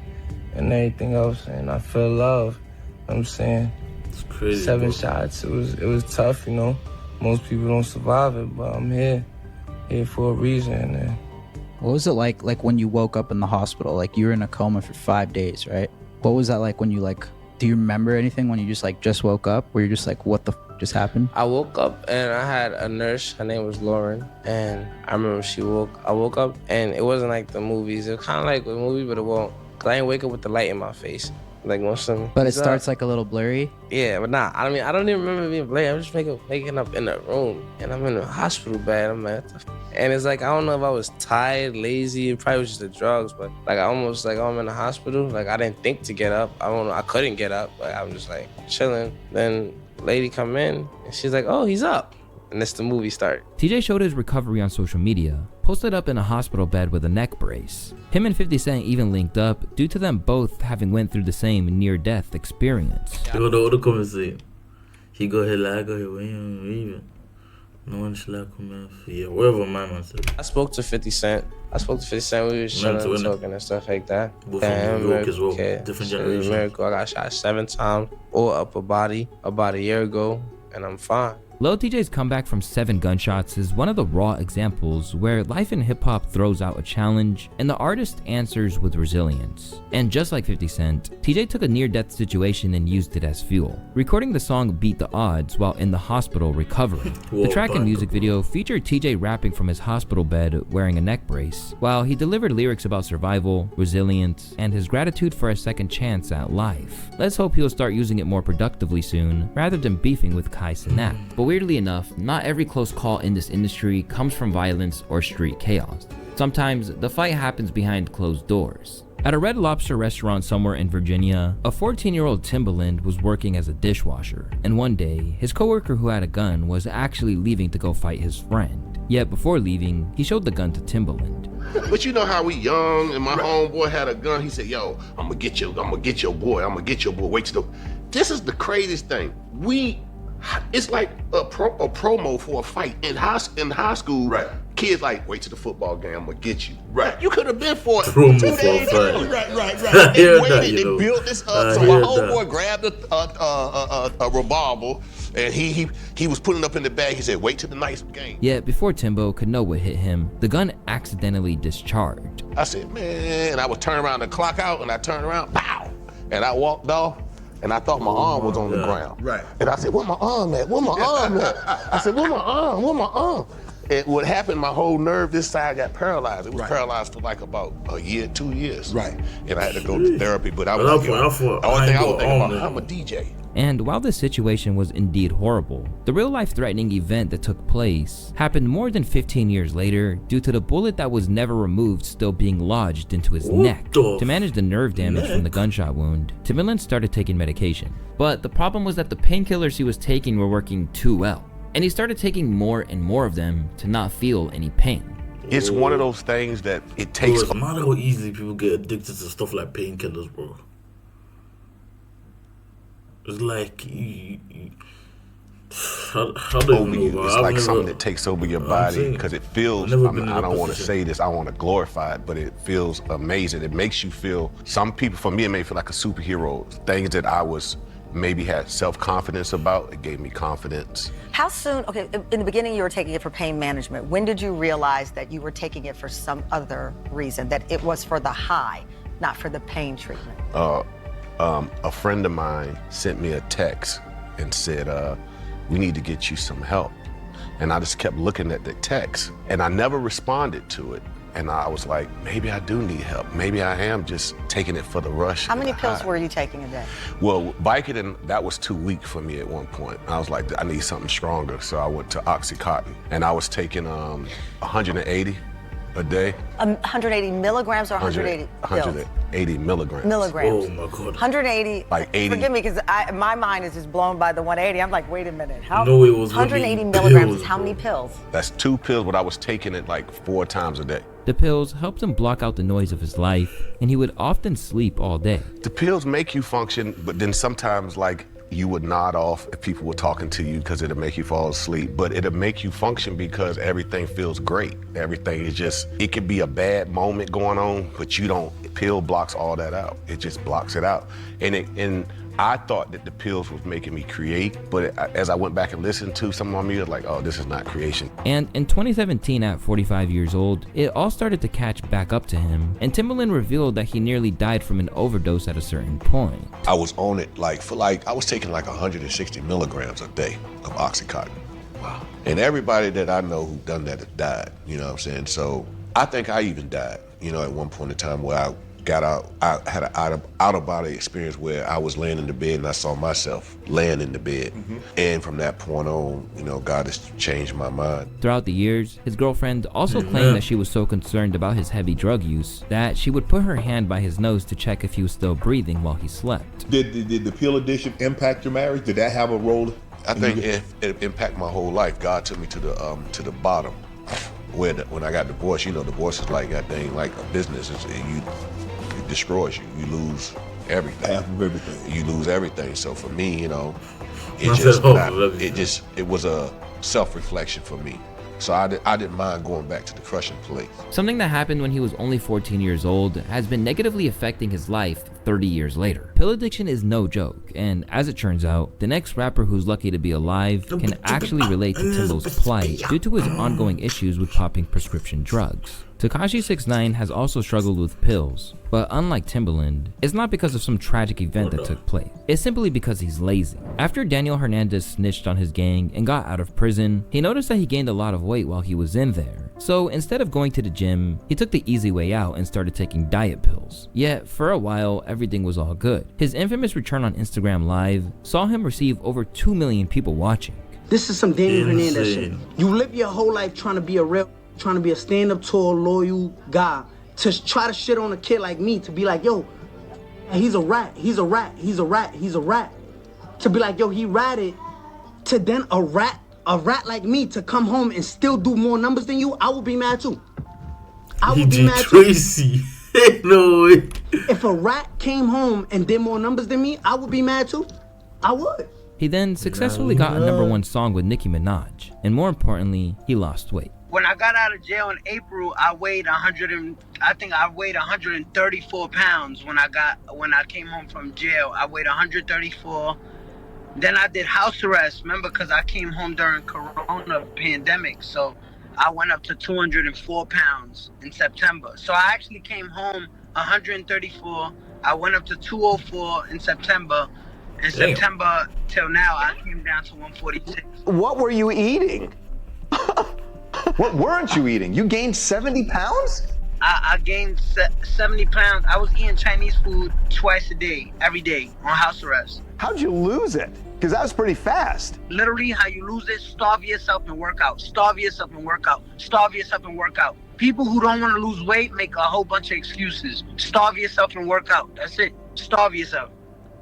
and everything else, and I feel love, you know what I'm saying.
It's crazy,
7
bro.
shots, it was tough, you know. Most people don't survive it, but I'm here for a reason. And
what was it like when you woke up in the hospital? Like, you were in a coma for 5 days, right? What was that like when you do you remember anything when you just woke up? Where you're just like, what the just happened?
I woke up and I had a nurse, her name was Lauren, and I remember I woke up and it wasn't like the movies. It was kind of like a movie, but it won't. Cause I didn't wake up with the light in my face. Like most of them.
But it starts like a little blurry?
Yeah, but nah, I mean, I don't even remember being blurry. I'm just waking up in the room and I'm in a hospital bed. I'm like, what the and it's like, I don't know if I was tired, lazy, it probably was just the drugs, but like I almost like, oh, I'm in the hospital. Like I didn't think to get up. I don't know, I couldn't get up. Like I'm just like chilling. Then lady come in and she's like, oh, he's up. And that's the movie start.
TJ showed his recovery on social media, posted up in a hospital bed with a neck brace. Him and 50 Cent even linked up due to them both having went through the same near-death experience.
Yo, the other comments say, he go ahead like, go ahead, even. No one should like him, yeah, whatever my man said.
I spoke to 50 Cent. We was chilling, talking and stuff like that.
Both from New York as well, different generations.
Miracle. I got shot 7 times, all upper body, about a year ago, and I'm fine.
Lil TJ's comeback from 7 gunshots is one of the raw examples where life in hip-hop throws out a challenge and the artist answers with resilience. And just like 50 Cent, TJ took a near-death situation and used it as fuel, recording the song Beat the Odds while in the hospital recovering. The track and music video featured TJ rapping from his hospital bed wearing a neck brace, while he delivered lyrics about survival, resilience, and his gratitude for a second chance at life. Let's hope he'll start using it more productively soon, rather than beefing with Kai Cenat. But weirdly enough, not every close call in this industry comes from violence or street chaos. Sometimes the fight happens behind closed doors. At a Red Lobster restaurant somewhere in Virginia, a 14-year-old Timbaland was working as a dishwasher, and one day, his coworker who had a gun was actually leaving to go fight his friend. Yet before leaving, he showed the gun to Timbaland.
But you know how we young, and my homeboy had a gun. He said, "Yo, I'm gonna get your boy. I'm gonna get your boy." Wait till this is the craziest thing. It's like a promo for a fight in high school. Right. Kids like, wait till the football game, I'm gonna get you. Right. You could have been for it 2 days early. Right. They waited, they built this up. So my homeboy grabbed a revolver and he was putting it up in the bag. He said, wait till the next game.
Yet before Timbo could know what hit him, the gun accidentally discharged.
I said, man, and I would turn around and clock out, and I turned around, pow, and I walked off. And I thought my arm was on the ground. Right. And I said, where my arm at? Where my arm at? I said, where my arm? Where my arm? And what happened, my whole nerve this side got paralyzed. It was paralyzed for like about a year, 2 years. Right. And I had to go to therapy, but I was like, the only thing I was thinking about, I'm a DJ.
And while this situation was indeed horrible, the real-life threatening event that took place happened more than 15 years later due to the bullet that was never removed still being lodged into his neck. To manage the nerve damage from the gunshot wound, Timbaland started taking medication. But the problem was that the painkillers he was taking were working too well, and he started taking more and more of them to not feel any pain.
It's one of those things that it takes...
Bro, it's mad how easily people get addicted to stuff like painkillers, bro. It's like how do you know,
it's like something that takes over your body because it feels, I don't want to say this, I want to glorify it, but it feels amazing. It makes you feel, some people, for me, it may feel like a superhero. Things that I was maybe had self-confidence about, it gave me confidence.
How soon, okay, in the beginning you were taking it for pain management. When did you realize that you were taking it for some other reason, that it was for the high, not for the pain treatment?
A friend of mine sent me a text and said, we need to get you some help. And I just kept looking at the text and I never responded to it. And I was like, maybe I do need help. Maybe I am just taking it for the rush.
How many pills were you taking a day?
Well, Vicodin, that was too weak for me at one point. I was like, I need something stronger. So I went to Oxycontin and I was taking 180 a day.
180 milligrams or 180 pills?
180 milligrams.
Milligrams.
Oh my God.
180.
Like 80.
Forgive me, because my mind is just blown by the 180. I'm like, wait a minute. How?
No, it was
180 milligrams is how many pills?
That's 2 pills, but I was taking it like 4 times a day.
The pills helped him block out the noise of his life, and he would often sleep all day.
The pills make you function, but then sometimes like you would nod off if people were talking to you because it'll make you fall asleep, but it'll make you function because everything feels great. Everything is just, it could be a bad moment going on, but you don't, pill blocks all that out. It just blocks it out. And I thought that the pills was making me create, but as I went back and listened to some of my music, like, oh, this is not creation.
And in 2017, at 45 years old, it all started to catch back up to him, and Timbaland revealed that he nearly died from an overdose at a certain point.
I was on it I was taking like 160 milligrams a day of Oxycontin. Wow. And everybody that I know who done that has died, you know what I'm saying? So I think I even died, you know, at one point in time where I got out, I had an out-of-body experience where I was laying in the bed and I saw myself laying in the bed. Mm-hmm. And from that point on, you know, God has changed my mind.
Throughout the years, his girlfriend also claimed that she was so concerned about his heavy drug use that she would put her hand by his nose to check if he was still breathing while he slept.
Did the pill addiction impact your marriage? Did that have a role?
I think it impacted my whole life. God took me to the bottom. When I got divorced, you know, divorce is like that thing, like a business. It destroys you. You lose everything.
Half of everything.
You lose everything. So for me, you know, it was a self-reflection for me. So I didn't mind going back to the crushing place.
Something that happened when he was only 14 years old has been negatively affecting his life 30 years later. Pill addiction is no joke, and as it turns out, the next rapper who's lucky to be alive can actually relate to Timbo's plight due to his ongoing issues with popping prescription drugs. Tekashi 6ix9ine has also struggled with pills, but unlike Timbaland, it's not because of some tragic event that took place. It's simply because he's lazy. After Daniel Hernandez snitched on his gang and got out of prison, he noticed that he gained a lot of weight while he was in there. So instead of going to the gym, he took the easy way out and started taking diet pills. Yet for a while, everything was all good. His infamous return on Instagram Live saw him receive over 2 million people watching.
This is some Daniel Hernandez shit. You live your whole life trying to be a stand-up, tall, loyal guy, to try to shit on a kid like me, to be like, yo, he's a rat, he's a rat, he's a rat, he's a rat. To be like, yo, he ratted, to then a rat like me to come home and still do more numbers than you, I would be mad too. I would be mad
Tracy. No way.
If a rat came home and did more numbers than me, I would be mad too. I would.
He then successfully got a #1 song with Nicki Minaj, and more importantly, he lost weight.
When I got out of jail in April, I weighed 134 pounds. When I came home from jail, I weighed 134. Then I did house arrest, remember, because I came home during Corona pandemic. So I went up to 204 pounds in September. So I actually came home 134. I went up to 204 in September. In September till now, I came down to 146.
What were you eating? What weren't you eating? You gained 70 pounds?
I gained 70 pounds. I was eating Chinese food twice a day, every day, on house arrest.
How'd you lose it? Because that was pretty fast.
Literally, how you lose it, starve yourself and work out. Starve yourself and work out. Starve yourself and work out. People who don't want to lose weight make a whole bunch of excuses. Starve yourself and work out. That's it. Starve yourself.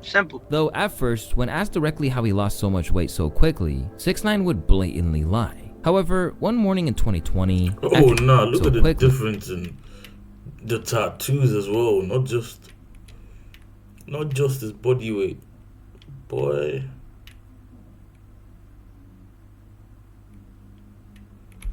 Simple.
Though at first, when asked directly how he lost so much weight so quickly, 6ix9ine would blatantly lie. However, one morning in 2020...
Oh, nah, look at the difference in the tattoos as well. Not just his body weight. Boy.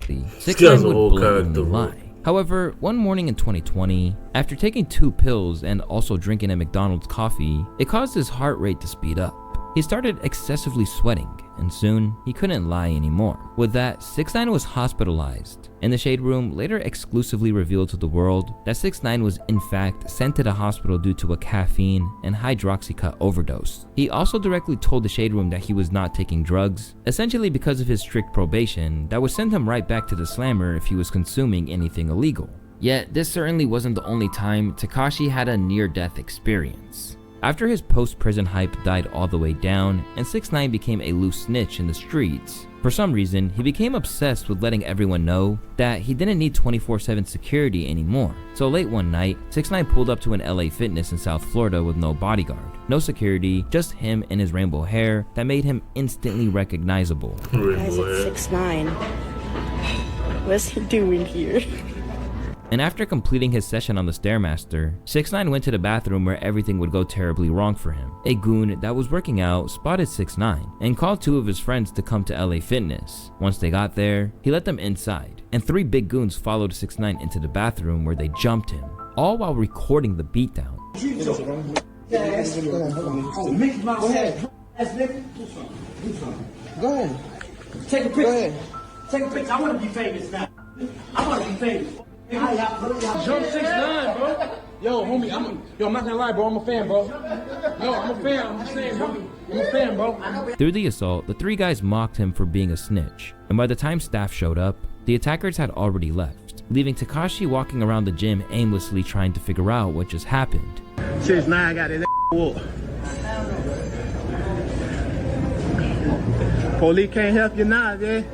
6ix9ine would blatantly lie. However, one morning in 2020, after taking 2 pills and also drinking a McDonald's coffee, it caused his heart rate to speed up. He started excessively sweating, and soon he couldn't lie anymore. With that, 6ix9ine was hospitalized, and the Shade Room later exclusively revealed to the world that 6ix9ine was in fact sent to the hospital due to a caffeine and hydroxycut overdose. He also directly told the Shade Room that he was not taking drugs, essentially because of his strict probation that would send him right back to the slammer if he was consuming anything illegal. Yet, this certainly wasn't the only time Tekashi had a near-death experience. After his post-prison hype died all the way down and 6ix9ine became a loose snitch in the streets, for some reason he became obsessed with letting everyone know that he didn't need 24/7 security anymore. So late one night, 6ix9ine pulled up to an LA Fitness in South Florida with no bodyguard, no security, just him and his rainbow hair that made him instantly recognizable.
Guys, it's 6ix9ine. What's he doing here?
And after completing his session on the Stairmaster, 6ix9ine went to the bathroom where everything would go terribly wrong for him. A goon that was working out spotted 6ix9ine and called 2 of his friends to come to LA Fitness. Once they got there, he let them inside, and 3 big goons followed 6ix9ine into the bathroom where they jumped him, all while recording the beatdown.
Go ahead. Take a picture. Go ahead. Take a picture. I want to be famous now. I want to be famous.
Jump 6ix9ine, bro. Yo, homie, I'm not gonna lie, bro. I'm a fan, bro. No, I'm a fan. I'm just saying, bro. I'm a fan, bro.
Through the assault, the 3 guys mocked him for being a snitch, and by the time staff showed up, the attackers had already left, leaving Tekashi walking around the gym aimlessly trying to figure out what just happened.
6ix9ine got his whoop. Police can't help you now, man.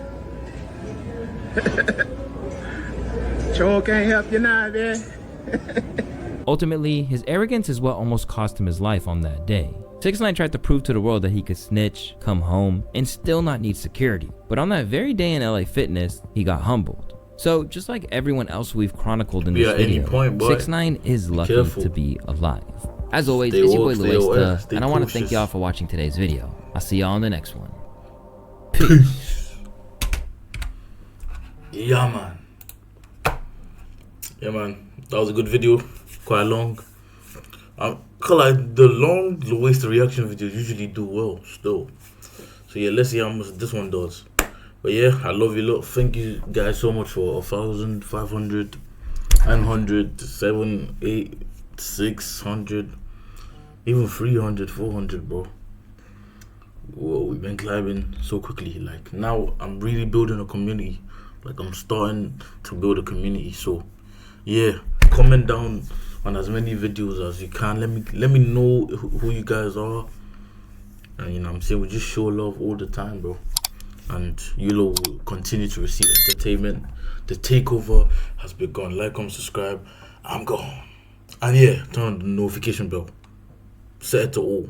Sure can't help you now, man.
Ultimately, his arrogance is what almost cost him his life on that day. 6ix9ine tried to prove to the world that he could snitch, come home, and still not need security. But on that very day in LA Fitness, he got humbled. So just like everyone else we've chronicled in this video, 6ix9ine is lucky to be alive. As always, it's your boy Louaista, and I want to thank y'all for watching today's video. I'll see y'all in the next one. Peace.
Yeah, man. Yeah, man. That was a good video. Quite long. I feel like the long Louaista reaction videos usually do well still. So yeah, let's see how much this one does. But yeah, I love you lot. Thank you guys so much for 1,500, 900, 700, 800, 600, even 300, 400, bro. Whoa, we've been climbing so quickly. Like now I'm really building a community. Like I'm starting to build a community. So yeah, comment down on as many videos as you can. Let me know who you guys are. And you know what I'm saying, we just show love all the time, bro. And you lot will continue to receive entertainment. The takeover has begun. Like, comment, subscribe. I'm gone. And yeah, turn on the notification bell. Set it to all.